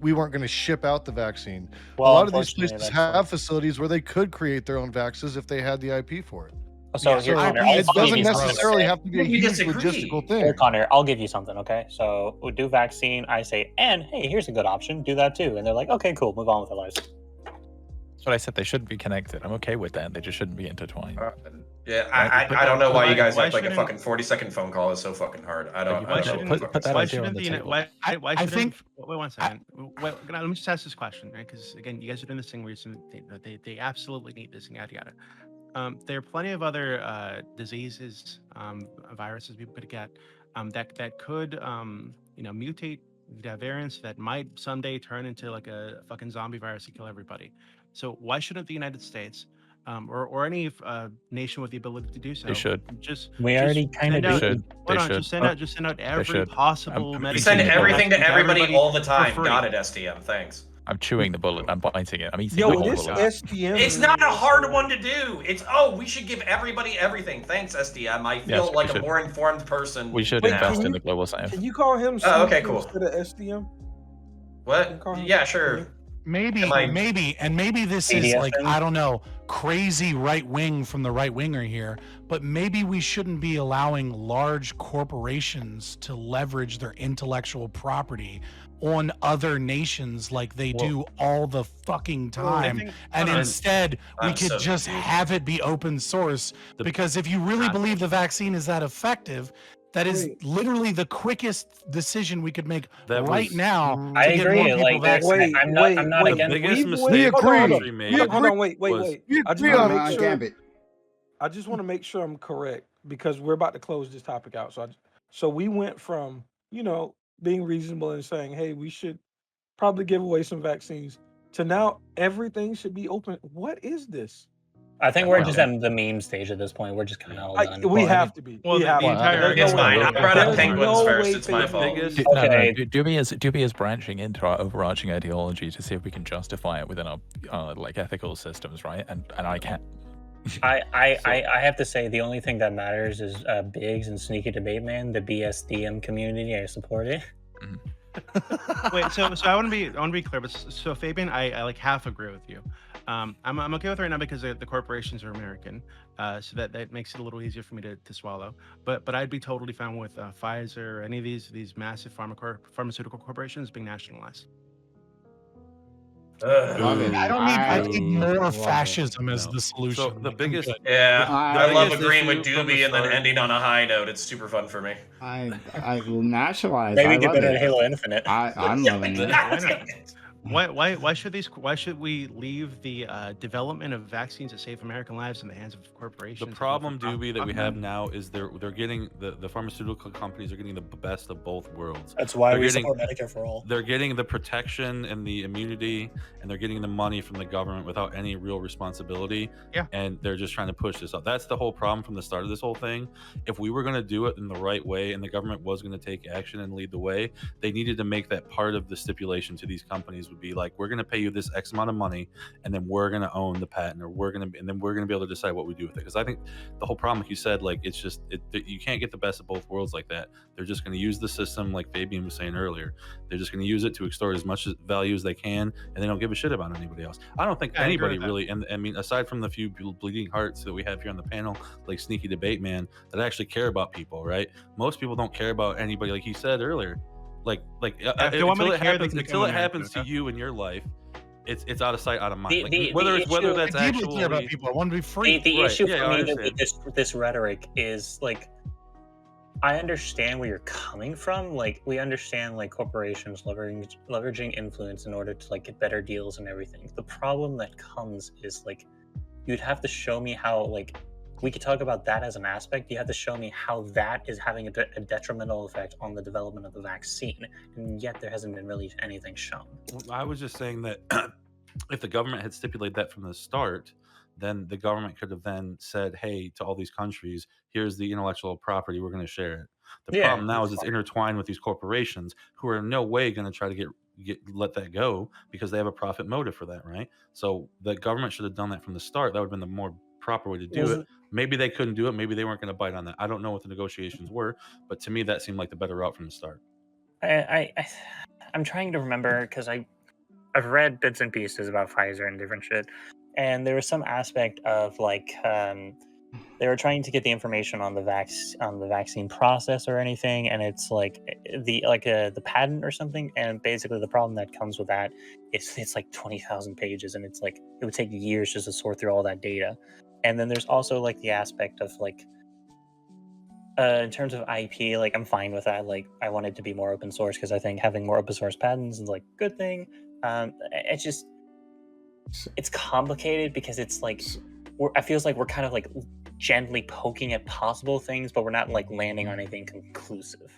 S6: we weren't going to ship out the vaccine.
S8: Well,
S6: a lot of these
S8: unfortunately,
S6: places
S8: that's
S6: have facilities where they could create their own vaxes if they had the IP for it.
S8: So
S4: Yeah,
S8: here,
S6: So
S8: Connor,
S6: it
S8: I'll give
S6: doesn't
S8: you something.
S6: necessarily have to be a
S5: You
S6: huge
S5: disagree.
S6: logistical
S8: Here,
S6: thing.
S8: Connor, I'll give you something, okay? So we'll do vaccine. I say, and hey, here's a good option. Do that too. And they're like, okay, cool. Move on with their lives.
S2: That's what I said. They shouldn't be connected. I'm okay with that. They just shouldn't be intertwined.
S5: Yeah,
S2: Right,
S5: I don't know why you guys
S7: why
S5: act like a
S7: shouldn't-
S5: fucking 40-second phone call is so fucking hard. I don't.
S2: Why
S5: I
S2: shouldn't-
S5: don't
S2: put that
S7: Why
S2: idea on
S7: shouldn't
S2: the
S7: the
S2: table.
S7: why
S4: I
S7: shouldn't
S4: think-
S7: wait 1 second. Wait, let me just ask this question, right? Because again, you guys are doing this thing where they absolutely need this and yada yada. There are plenty of other diseases, viruses people could get that could mutate, variants that might someday turn into like a fucking zombie virus and kill everybody. So why shouldn't the United States or any nation with the ability to do so
S2: They should.
S8: We already kind of
S7: send out-
S2: should.
S7: Hold
S2: They
S7: on,
S2: should.
S7: just send out every
S2: should.
S7: possible
S2: I'm
S7: medication.
S5: Send
S2: eating the
S5: everything to everybody all the
S7: for
S5: time.
S7: free.
S5: Got it, STM. Thanks.
S2: I'm chewing the bullet. I'm biting it. I'm eating the
S3: Yo,
S2: whole
S3: this
S2: bullet.
S3: STM.
S5: It's not a hard one to do. It's we should give everybody everything. Thanks, STM. I feel
S2: Yes, we
S5: like a
S2: should.
S5: more informed person.
S2: We should
S3: Wait,
S2: invest
S3: can
S2: in
S3: you-
S2: the global south.
S3: Can you call him?
S5: Oh, okay,
S3: Soulker
S5: cool.
S3: Instead of STM.
S5: What? Yeah, sure.
S4: Maybe
S5: Am I-
S4: maybe this is
S8: ADS
S4: like,
S8: thing?
S4: I don't know, crazy right wing from the right winger here, but maybe we shouldn't be allowing large corporations to leverage their intellectual property on other nations like they do all the fucking time. And instead, we
S5: I'm
S4: could
S5: so
S4: just
S5: confused.
S4: have it be open source. Because if you really believe the vaccine is that effective, that is
S3: Wait.
S4: literally the quickest decision we could make
S9: That
S4: right
S9: was-
S4: now.
S8: I
S4: to get
S8: agree.
S4: more people
S8: Like,
S4: vaccinated.
S8: I'm not
S3: wait,
S8: against
S9: The biggest
S3: we've
S9: mistake
S3: went- hold on, hold
S9: history
S3: on.
S9: made
S3: Hold on, wait.
S9: was-
S3: I just
S6: agree
S3: want
S6: on
S3: to make sure.
S1: Gambit.
S3: I just want to make sure I'm correct because we're about to close this topic out. So we went from being reasonable and saying, hey, we should probably give away some vaccines to now everything should be open. What is this?
S8: I think we're
S2: Well,
S8: just at the meme stage at this point. We're just kind of all done.
S3: We have to be.
S7: Well,
S3: We
S7: the
S3: have to be.
S7: entire-
S3: There's
S5: It's
S3: no
S5: fine.
S3: way.
S5: I brought up
S3: There's
S5: penguins
S3: no
S5: first.
S3: way
S5: It's my
S3: things
S5: fault.
S3: will be-
S9: Biggest-
S8: Okay.
S2: Doobie is branching into our overarching ideology to see if we can justify it within our like ethical systems, right? And I can't.
S8: I have to say the only thing that matters is Biggs and Sneaky Debate Man, the BSDM community. I support it.
S7: Wait, so I want to be clear, but so Fabian, I like half agree with you. I'm okay with it right now because the corporations are American, so that makes it a little easier for me to swallow. But I'd be totally fine with Pfizer or any of these massive pharmaceutical corporations being nationalized.
S1: Love it.
S4: I need more
S1: love
S4: fascism as
S9: No.
S4: the solution.
S9: So the
S4: Like, I'm
S9: biggest,
S4: good.
S5: Yeah,
S1: I
S5: I love
S9: biggest
S5: agreeing with
S9: issue from the
S5: Doobie and then
S9: start-
S5: ending on a high note. It's super fun for me.
S1: I will nationalize.
S8: Maybe
S1: I
S8: we get
S1: love
S8: better
S1: it.
S8: at Halo Infinite.
S1: I'm loving it.
S7: Why should we leave the development of vaccines that save American lives in the hands of corporations?
S9: the
S7: that go
S9: problem,
S7: for
S9: Doobie, that we
S7: profit?
S9: have now is they're getting the pharmaceutical companies are getting the best of both worlds.
S8: That's why
S9: They're
S8: we
S9: getting-
S8: support Medicare for all.
S9: They're getting the protection and the immunity, and they're getting the money from the government without any real responsibility.
S7: Yeah.
S9: And they're just trying to push this out. That's the whole problem from the start of this whole thing. If we were going to do it in the right way and the government was going to take action and lead the way, they needed to make that part of the stipulation to these companies would be like, we're going to pay you this X amount of money, and then we're going to own the patent, or then we're going to be able to decide what we do with it. Because I think the whole problem, like you said, like it's just you can't get the best of both worlds like that. They're just going to use the system, like Fabian was saying earlier. They're just going to use it to extort as much value as they can, and they don't give a shit about anybody else. I don't think
S7: I agree
S9: anybody
S7: with that.
S9: really, and I mean, aside from the few bleeding hearts that we have here on the panel, like Sneaky Debate Man, that actually care about people, right? Most people don't care about anybody, like he said earlier. Like
S7: if they want me
S9: until
S7: to
S9: it
S7: care, they
S9: happens,
S7: can
S9: until
S7: become
S9: it happens
S7: American,
S9: to you in your life, it's out of sight, out of mind.
S8: The-
S9: Like,
S8: the-
S9: whether
S8: the
S9: it's whether
S8: issue-
S9: that's
S4: I deeply care about
S9: actually
S4: people. I want to be free.
S8: The
S9: Right,
S8: issue
S9: yeah,
S8: for
S9: I
S8: me
S9: understand.
S8: with this rhetoric is like, I understand where you're coming from. Like, we understand like corporations leveraging influence in order to like get better deals and everything. The problem that comes is like, you'd have to show me how, like, we could talk about that as an aspect. You have to show me how that is having a detrimental effect on the development of the vaccine, and yet there hasn't been really anything shown.
S9: I was just saying that if the government had stipulated that from the start, then the government could have then said, "Hey, to all these countries, here's the intellectual property. We're going to share it." The
S8: Yeah,
S9: problem now
S8: that's
S9: is it's
S8: fine.
S9: intertwined with these corporations who are in no way going to try to let that go because they have a profit motive for that, right? So the government should have done that from the start. That would have been the more proper way to do it. Maybe they couldn't do it. Maybe they weren't going to bite on that. I don't know what the negotiations were, but to me, that seemed like the better route from the start.
S8: I'm trying to remember because I've read bits and pieces about Pfizer and different shit, and there was some aspect of like they were trying to get the information on the vaccine process or anything, and it's like the patent or something, and basically the problem that comes with that is it's like 20,000 pages, and it's like it would take years just to sort through all that data. And then there's also like the aspect of like in terms of IP, like I'm fine with that. Like I want it to be more open source because I think having more open source patents is like a good thing. It's just it's complicated because it's like I feels like we're kind of like gently poking at possible things, but we're not like landing on anything conclusive.